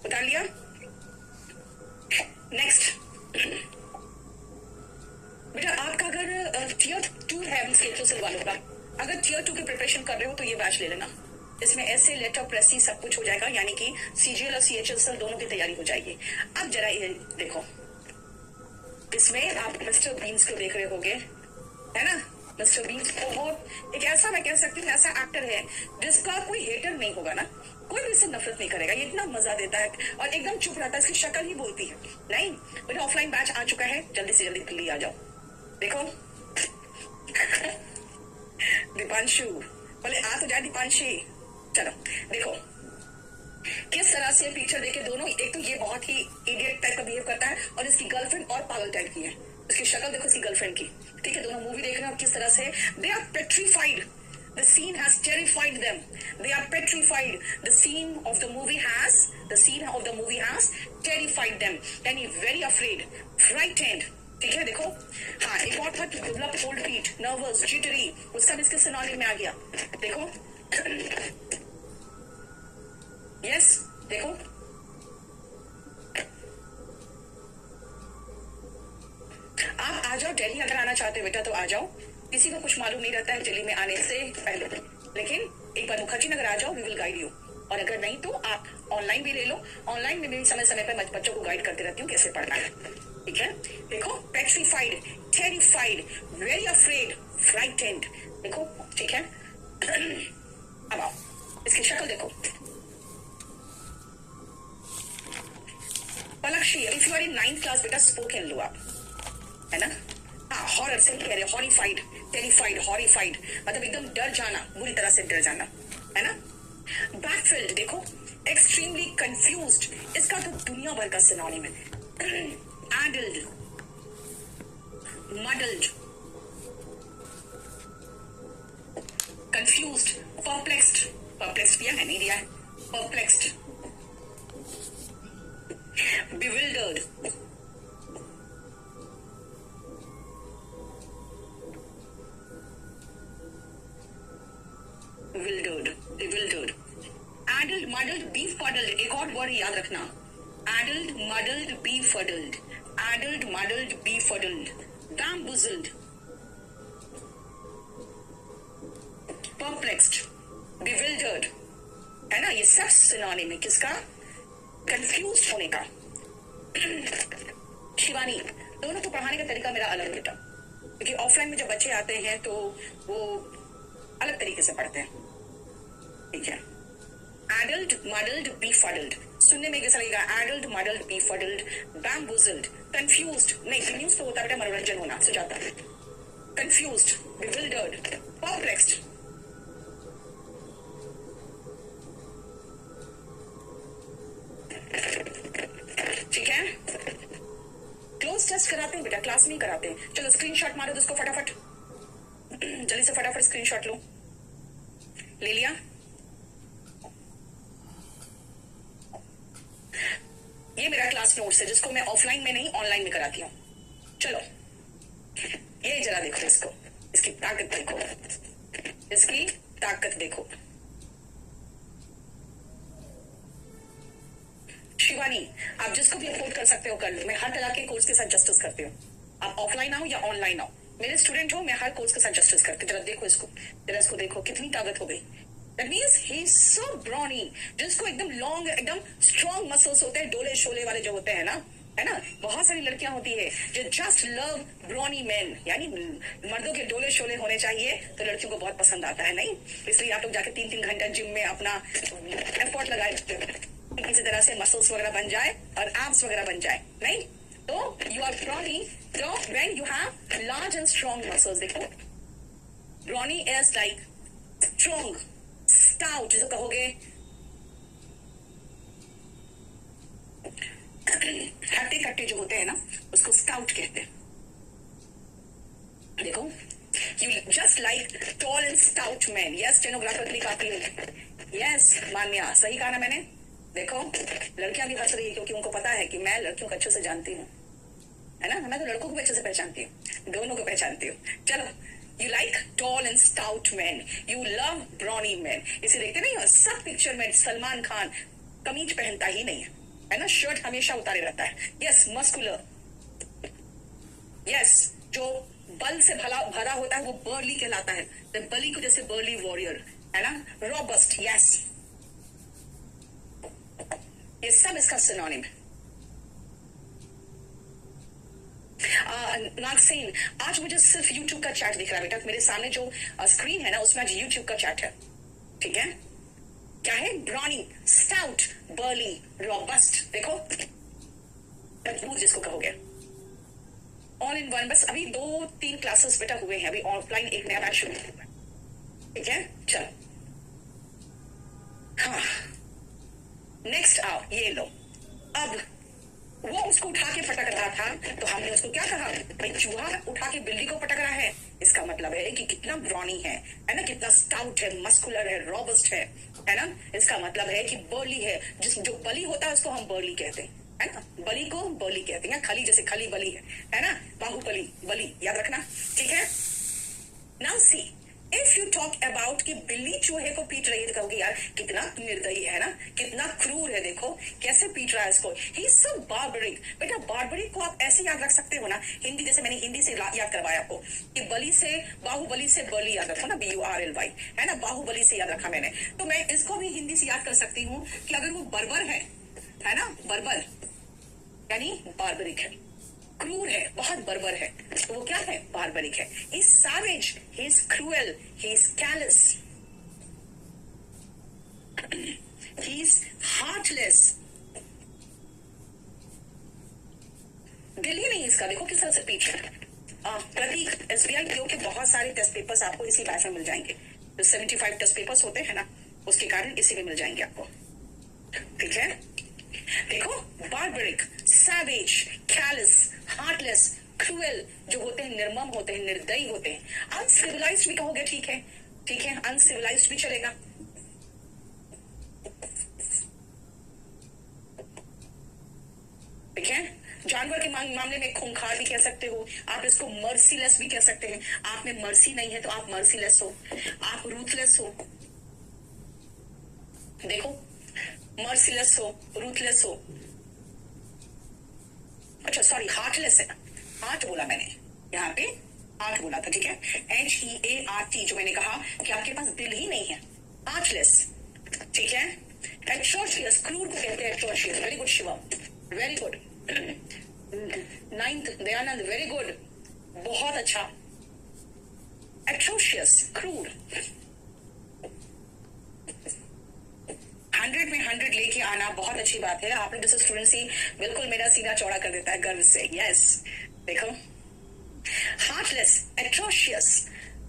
Speaker 1: उतार लिया। नेक्स्ट बेटा, आपका अगर टियर 2 है स्केचोसिल वालों का, अगर टियर 2 की प्रिपरेशन कर रहे हो तो ये बैच ले लेना। इसमें ऐसे लेटर प्रेसी सब कुछ हो जाएगा, यानी कि सीजीएल और सीएचएसएल दोनों की तैयारी हो जाएगी। अब जरा ये देखो, इसमें आप मिस्टर बीन्स को देख रहे होगे, है ना। मिस्टर बीन्स बहुत एक ऐसा, मैं कह सकती हूँ ऐसा एक्टर है जिसका कोई हेटर नहीं होगा ना, कोई भी इससे नफरत नहीं करेगा। ये इतना मजा देता है और एकदम चुप रहता है, इसकी शक्ल ही बोलती है। नहीं, मेरा ऑफलाइन बैच आ चुका है, जल्दी से जल्दी दिल्ली आ जाओ। देखो दीपांशु बोले आ तो जाए दीपांशी। चलो देखो किस तरह से पिक्चर देखे दोनों, एक तो ये बहुत ही इडियट टाइप का बिहेव करता है और इसकी गर्लफ्रेंड और पागल टाइप की है। इसकी शक्ल देखो इसकी गर्लफ्रेंड की, ठीक है। दोनों मूवी देख रहे हैं और किस तरह से they are petrified, the scene has terrified them, they are petrified, the scene of the movie has terrified them, यानी very afraid, frightened, ठीक है। देखो हाँ, एक और था develop cold feet, nervous, jittery, उसका भी इसके सिनोनिम में आ गया। देखो यस, देखो आप आ जाओ दिल्ली, अगर आना चाहते हो बेटा तो आ जाओ। किसी को कुछ मालूम नहीं रहता है दिल्ली में आने से पहले, लेकिन एक बार मुखर्जी नगर आ जाओ, वी विल गाइड यू। और अगर नहीं तो आप ऑनलाइन भी ले लो, ऑनलाइन में भी समय समय पर बच्चों को गाइड करते रहती हूँ कैसे पढ़ना है, ठीक है। देखो petrified, terrified, very afraid, frightened, देखो ठीक है। अब आओ, इसकी शक्ल देखो। Palakshi, if you are in 9th class बेटा स्पोकन लो आप, है ना। हाँ, हॉरर से कह रहे, हॉरिफाइड, टेरिफाइड, हॉरिफाइड मतलब एकदम डर जाना, बुरी तरह से डर जाना, है ना। बैकफील्ड देखो, एक्सट्रीमली कंफ्यूज्ड, इसका तो दुनिया भर का सिनोनिम है। एडल्ड, मडल्ड, कंफ्यूज्ड, परप्लेक्स्ड, परप्लेक्स्ड दिया है नहीं दिया है, perplexed, bewildered, bewildered, addled, muddled, befuddled, एक और वर्ड याद रखना, addled, muddled, befuddled, addled, muddled, befuddled, bamboozled, perplexed, bewildered, है ना। ये सब सिनोनिम है किसका, कंफ्यूज होने का। शिवानी, दोनों को पढ़ाने का तरीका मेरा अलग बेटा, क्योंकि ऑफलाइन में जब बच्चे आते हैं तो वो अलग तरीके से पढ़ते हैं, ठीक है। एडल्ट, मडल्ड, बीफडल्ड, सुनने में कैसा लगेगा, एडल्ट, मडल्ड, बीफडल्ड, बैम्बूजल्ड, कंफ्यूज्ड, नहीं कंफ्यूज तो होता है बेटा मनोरंजन होना, सुजाता, कंफ्यूज्ड, बिविल्डर्ड, परप्लेक्स्ड, ठीक है। क्लोज टेस्ट कराते हैं बेटा, क्लास में कराते हैं। चलो स्क्रीनशॉट मारो दोस्तों फटाफट, जल्दी से फटाफट स्क्रीनशॉट लो, ले लिया। ये मेरा क्लास नोट्स है जिसको मैं ऑफलाइन में नहीं ऑनलाइन में कराती हूँ. चलो ये जरा देखो, इसको, इसकी ताकत देखो, इसकी ताकत देखो. शिवानी, आप जिसको भी अफोर्ड कर सकते हो कर लो. मैं हर तरह के कोर्स के साथ जस्टिस करती हूँ. आप ऑफलाइन आओ या ऑनलाइन आओ, मेरे स्टूडेंट हो, मैं हर कोर्स के साथ जस्टिस करती हूँ. जरा देखो इसको, जरा इसको देखो, कितनी ताकत हो गई. That means he is so Brownie. जिसको एकदम लॉन्ग, एकदम स्ट्रॉन्ग मसल्स होते हैं, डोले शोले वाले जो होते हैं ना, है ना. बहुत सारी लड़कियां होती है जो जस्ट लव ब्रॉनी मैन, यानी मर्दों के डोले शोले होने चाहिए, तो लड़कियों को बहुत पसंद आता है. नहीं, इसलिए आप लोग जाके 3-3 घंटा जिम में अपना एफर्ट लगाए रखते हो, किसी तरह से मसल्स वगैरह बन जाए और एब्स वगैरह बन जाए. नहीं तो यू आर ब्रॉनी. तो when you have large and strong muscles, देखो brawny is like strong, stout जो कहोगे, हट्टे कट्टे जो होते हैं ना, उसको स्टाउट कहते हैं. देखो, you just like tall and stout man. Yes, stenographer click आती है. यस मान्या, सही कहा ना मैंने. देखो लड़कियां भी हंस रही है क्योंकि उनको पता है कि मैं लड़कियों को अच्छे से जानती हूँ, है ना. मैं तो लड़कों को भी अच्छे से पहचानती हूँ, दोनों को पहचानती हूँ. चलो, you like tall and stout man, you love Brownie man. इसे देखते नहीं हो सब पिक्चर में सलमान खान कमीज पहनता ही नहीं है ना, शर्ट हमेशा उतारे रहता है. Yes, muscular. यस, जो बल से भरा होता है वो बर्ली कहलाता है. बली को जैसे बर्ली वॉरियर, है ना. रॉबस्ट, यस, ये सब इसका सिनोनिम है. नागसेन, आज मुझे सिर्फ YouTube का चैट दिख रहा है बेटा. मेरे सामने जो स्क्रीन है ना, उसमें आज YouTube का चैट है. ठीक है, क्या है? Brownie, stout, barley, robust. देखो मजबूत जिसको कहोगे, ऑल इन वन. बस अभी 2-3 क्लासेस बेटा हुए हैं, अभी ऑफलाइन एक नया बैच शुरू हुआ है. ठीक है, चलो. हाँ, नेक्स्ट आओ, ये लो. अब वो उसको उठा के पटक रहा था, तो हमने उसको क्या कहा? भाई चूहा उठा के बिल्ली को पटक रहा है, इसका मतलब है कि कितना ब्रॉनी है ना, कितना स्टाउट है, मस्कुलर है, रॉबस्ट है ना. इसका मतलब है कि बर्ली है. जो बली होता है उसको हम बर्ली कहते हैं, है ना. बली को बर्ली कहते हैं. खली जैसे खली बली है ना. बाहुबली, बली, याद रखना. ठीक है. Now see, if you talk about कि बिल्ली चूहे को पीट रही है, तो कहोगे यार कितना निर्दयी है ना, कितना क्रूर है, देखो कैसे पीट रहा है इसको. He is so barbaric. बेटा बार्बरिक को आप ऐसे याद रख सकते हो ना, हिंदी जैसे मैंने हिंदी से याद करवाया आपको कि बली से, बाहुबली से बली याद रखो ना, BURLY, है ना. बाहुबली से याद रखा मैंने, तो मैं इसको भी हिंदी से याद कर सकती हूँ कि अगर वो बर्बर है ना, बर्बर यानी बार्बरिक है, क्रूर है, बहुत बर्बर है, तो वो क्या है? बार्बरिक है. He is savage, he is cruel, he is callus, he is heartless. दिल ही नहीं इसका, देखो किस तरह से पीछे. प्रतीक, SBI PO के बहुत सारे टेस्ट पेपर्स आपको इसी बैच में मिल जाएंगे. जो 75 टेस्ट पेपर्स होते हैं ना, उसके कारण इसी में मिल जाएंगे आपको. ठीक है, देखो barbaric, savage, callus, heartless, cruel जो होते हैं, निर्मम होते हैं, निर्दयी होते हैं. अनसिविलाइज्ड भी कहोगे, ठीक है, ठीक है, अनसिविलाइज्ड भी चलेगा. ठीक है. जानवर के मामले में खूंखार भी कह सकते हो आप, इसको मर्सीलेस भी कह सकते हैं. आप में मर्सी नहीं है तो आप मर्सीलेस हो, आप रूथलेस हो. देखो, मर्सीलेस हो, रूथलेस हो. अच्छा सॉरी, हार्टलेस है. हार्ट बोला मैंने, यहाँ पे हार्ट बोला था. ठीक है, HEART, जो मैंने कहा कि आपके पास दिल ही नहीं है. हार्टलेस. ठीक है. एट्रोशियस, क्रूर को कहते हैं atrocious. Very good Shiva, very good. 9th Dayanand, very good, बहुत अच्छा. एट्रोशियस, क्रूर. 100 में 100 लेके आना बहुत अच्छी बात है. आपने जैसे स्टूडेंट सी बिल्कुल मेरा सीना चौड़ा कर देता है गर्व से. यस, देखो, heartless, atrocious,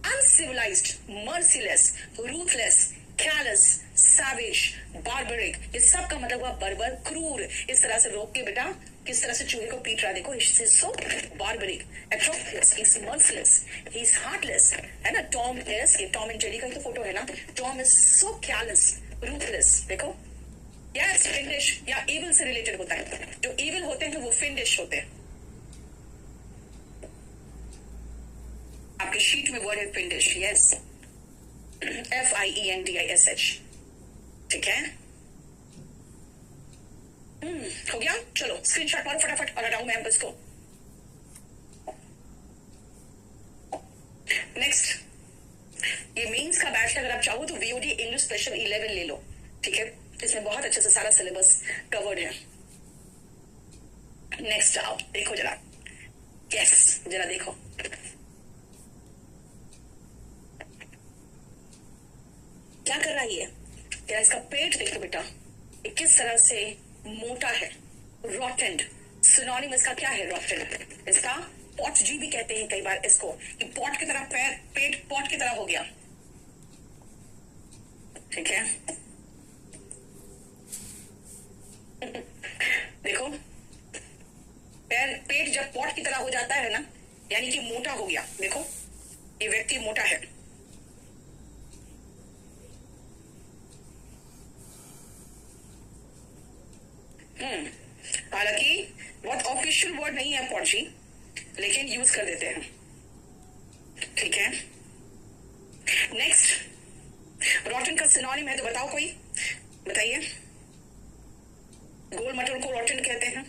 Speaker 1: uncivilised, merciless, ruthless, callus, savage, barbaric, ये सब का मतलब हुआ बर्बर, क्रूर. इस तरह से रोक के बेटा किस तरह से चूहे को पीट रहा, देखो. Is so barbaric, atrocious, is merciless, he is heartless, है ना. टॉम इज, ये टॉम एंड जेरी का ही तो फोटो है ना. Tom is so callus, ruthless. देखो यस, फिंडिश या इविल से रिलेटेड होता है। जो इविल होते हैं वो फिंडिश होते हैं। आपके शीट में वर्ड है फिंडिश। Yes, FIENDISH। ठीक है, हो गया। चलो स्क्रीनशॉट मारो फटाफट और हटाऊं मैं इसको। नेक्स्ट, ये मेंस का बैच अगर आप चाहो तो VOD इंग्लिश स्पेशल 11 ले लो। ठीक है, इसमें बहुत अच्छे से सारा सिलेबस कवर्ड है। नेक्स्ट आओ, देखो जरा। यस, जरा देखो। क्या कर रहा है ये? या इसका पेट देखो बेटा, ये किस तरह से मोटा है। रॉटेंड सिनोनिम इसका क्या है? रॉटेंड। इसका पॉट जी भी कहते हैं कई बार इसको, कि पॉट की तरह पेट पॉट की तरह हो गया। ठीक है, देखो पेट जब पॉट की तरह हो जाता है ना, यानी कि मोटा हो गया। देखो ये व्यक्ति मोटा है। हालांकि बहुत ऑफिशियल वर्ड नहीं है पॉट, लेकिन यूज कर देते हैं। ठीक है, नेक्स्ट, रॉटन का सिनोनिम है तो बताओ कोई, बताइए। गोल मटर को रॉटन कहते हैं।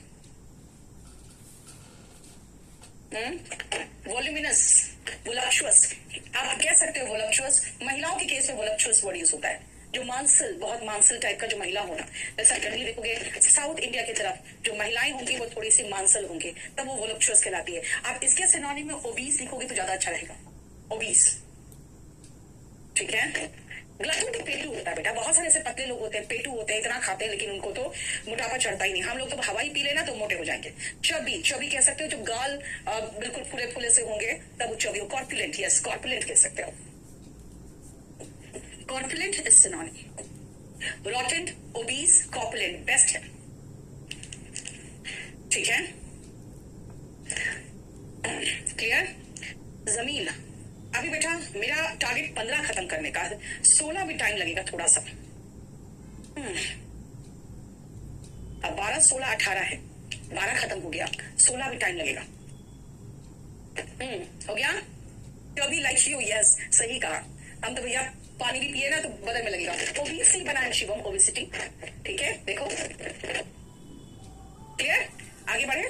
Speaker 1: वॉल्यूमिनस, वोलप्चुअस, आप कह सकते हो वोलप्चुअस। महिलाओं के केस में वोलप्चुअस वर्ड यूज होता है, जो मांसल, बहुत मांसल टाइप का जो महिला होना। जैसा जनरली देखोगे साउथ इंडिया की तरफ जो महिलाएं होंगी वो थोड़ी सी मांसल होंगी, तब वो वोलप्चुअस कहलाती है। आप इसके सिनोनिम में ओबीस लिखोगे तो ज्यादा अच्छा रहेगा, ओबीस। ठीक है, ग्लटन तो पेटू होता है बेटा। बहुत सारे ऐसे पतले लोग होते हैं, पेटू होते हैं, इतना खाते हैं लेकिन उनको तो मोटापा चढ़ता ही नहीं। हम लोग तो हवा ही पी लेना तो मोटे हो जाएंगे। चबी, चबी कह सकते हो, जब गाल बिल्कुल फुले फुले से होंगे तब वो चबी हो। कॉर्पुलेंट, यस कॉर्पुलेंट कह सकते हो। Corpulent is synonym. Rotund, obese, corpulent best है। ठीक है, क्लियर। जमील, अभी बेटा मेरा टारगेट 15 खत्म करने का, 16 भी टाइम लगेगा थोड़ा सा। अब 12, 16, 18 है, 12 खत्म हो गया, 16 भी टाइम लगेगा। हो गया। तो अभी लाइक यू, यस सही कहा। हम तो भैया पानी भी पिए ना तो बदल में लगेगा। ओबेसिटी बना है शिवम, ओबेसिटी। ठीक है, देखो क्लियर, आगे बढ़े।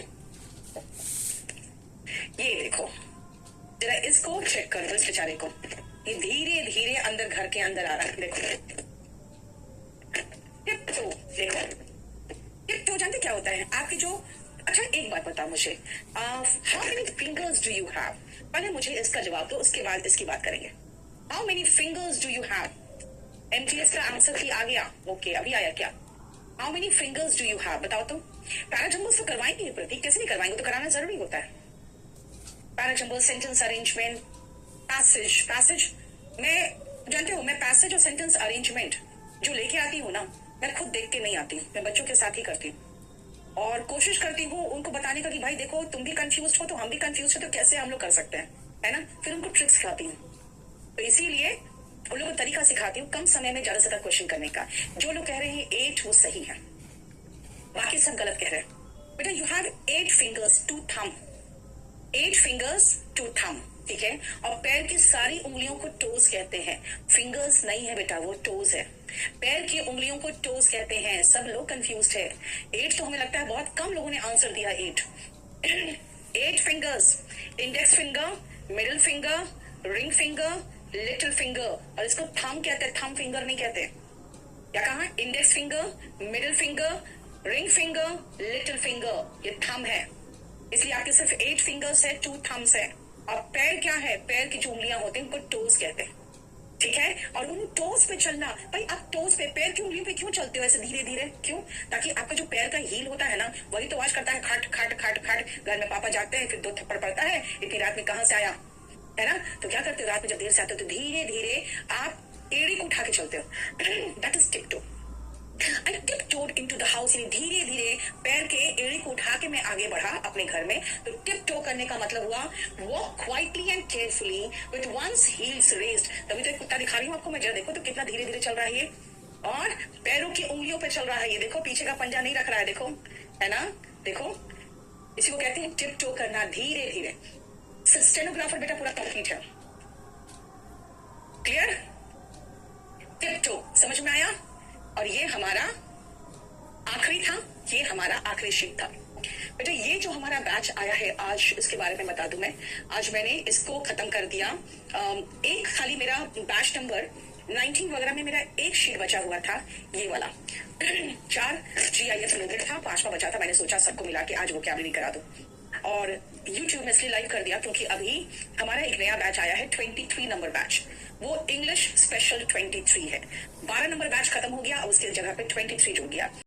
Speaker 1: ये देखो जरा, इसको चेक कर दो, इस बेचारे को। ये धीरे धीरे अंदर घर के अंदर आ रहा है। देखो टिप्टो, देखो टिप्टो। जानते क्या होता है आपके जो, अच्छा एक बात बताओ मुझे, how many fingers do you have? पहले मुझे इसका जवाब दो, उसके बाद इसकी बात करेंगे। How many fingers do you have? MTS का आंसर की आ गया? ओके, अभी आया क्या? How many fingers do you have बताओ तो। पैराजंबल्स तो करवाएंगे प्रतीक, कैसे नहीं करवाएंगे, तो कराना जरूरी होता है। Parajumble, sentence arrangement, passage. Passage मैं जानते हो, मैं पैसेज और सेंटेंस अरेंजमेंट जो लेके आती हूँ ना, मैं खुद देख के नहीं आती हूँ, मैं बच्चों के साथ ही करती हूँ और कोशिश करती हूँ उनको बताने का कि भाई देखो तुम भी कंफ्यूज हो तो हम भी कंफ्यूज हो, तो कैसे हम लोग कर सकते हैं, है ना। फिर उनको ट्रिक्स सिखाती हूँ, तो इसीलिए उन लोगों को तरीका सिखाती हूँ कम समय में ज्यादा से ज्यादा क्वेश्चन करने का। जो लोग कह रहे हैं 8 वो सही है, बाकी सब गलत कह रहे हैं। बेटा you have 8 fingers two thumb, 8 fingers two thumb, ठीक है। और पैर की सारी उंगलियों को टोज कहते हैं, फिंगर्स नहीं है बेटा, वो टोज है। पैर की उंगलियों को टोज कहते हैं। सब लोग कंफ्यूज है। 8 तो हमें लगता है बहुत कम लोगों ने आंसर दिया। 8 fingers, index finger, middle finger, ring finger, little finger, और इसको थंब कहते हैं, थंब फिंगर नहीं कहते। क्या कहा? Index finger, middle finger, ring finger, little finger, ये थंब है। इसलिए आपके सिर्फ 8 फिंगर्स है, 2 थम्स है। और पैर क्या है? पैर की जो उंगलियां होती हैं उनको टोज कहते हैं, ठीक है। और उन टोज पे चलना, भाई आप टोज पे, पैर की उंगलियों पे क्यों चलते हो ऐसे धीरे धीरे? क्यों? ताकि आपका जो पैर का हील होता है ना, वही तो आवाज करता है खट खट खट खट। घर में पापा जागते हैं, फिर 2 थप्पड़ पड़ता है, इतनी रात में कहां से आया, है ना। तो क्या करते हो, रात में जब देर से आते हो तो धीरे धीरे आप एड़ी को उठा के चलते हो। That is tiptoe. I tiptoed into the house, यानी धीरे धीरे पैर के एड़ी को उठा के मैं आगे बढ़ा अपने घर में। तो टिपटो करने का मतलब हुआ walk quietly and carefully with one's heels raised. तभी तो एक कुत्ता दिखा रही हूँ आपको मैं, जरा देखो तो कितना धीरे धीरे चल रहा है ये। और पैरों की उंगलियों पे चल रहा है, ये देखो पीछे का पंजा नहीं रख रहा है, देखो, है ना, देखो, इसी को कहते हैं टिप टो करना, धीरे धीरे। स्टेनोग्राफर बेटा पूरा कंप्लीट है, क्लियर, टिप टो, समझ में आया। और ये हमारा आखिरी था, ये हमारा आखिरी शीट था बेटा। ये जो हमारा बैच आया है आज, इसके बारे में बता दूं मैं, आज मैंने इसको खत्म कर दिया। एक खाली मेरा बैच नंबर 19 वगैरह में मेरा एक शीट बचा हुआ था, ये वाला 4 GIF लोडेड था, 5वां बचा था। मैंने सोचा सबको मिला के आज वो क्या भी करा दो, और YouTube में इसलिए लाइव कर दिया क्योंकि अभी हमारा एक नया बैच आया है, 23 नंबर बैच, वो इंग्लिश स्पेशल 23 है। 12 नंबर बैच खत्म हो गया, उसके जगह पे 23 जुड़ गया।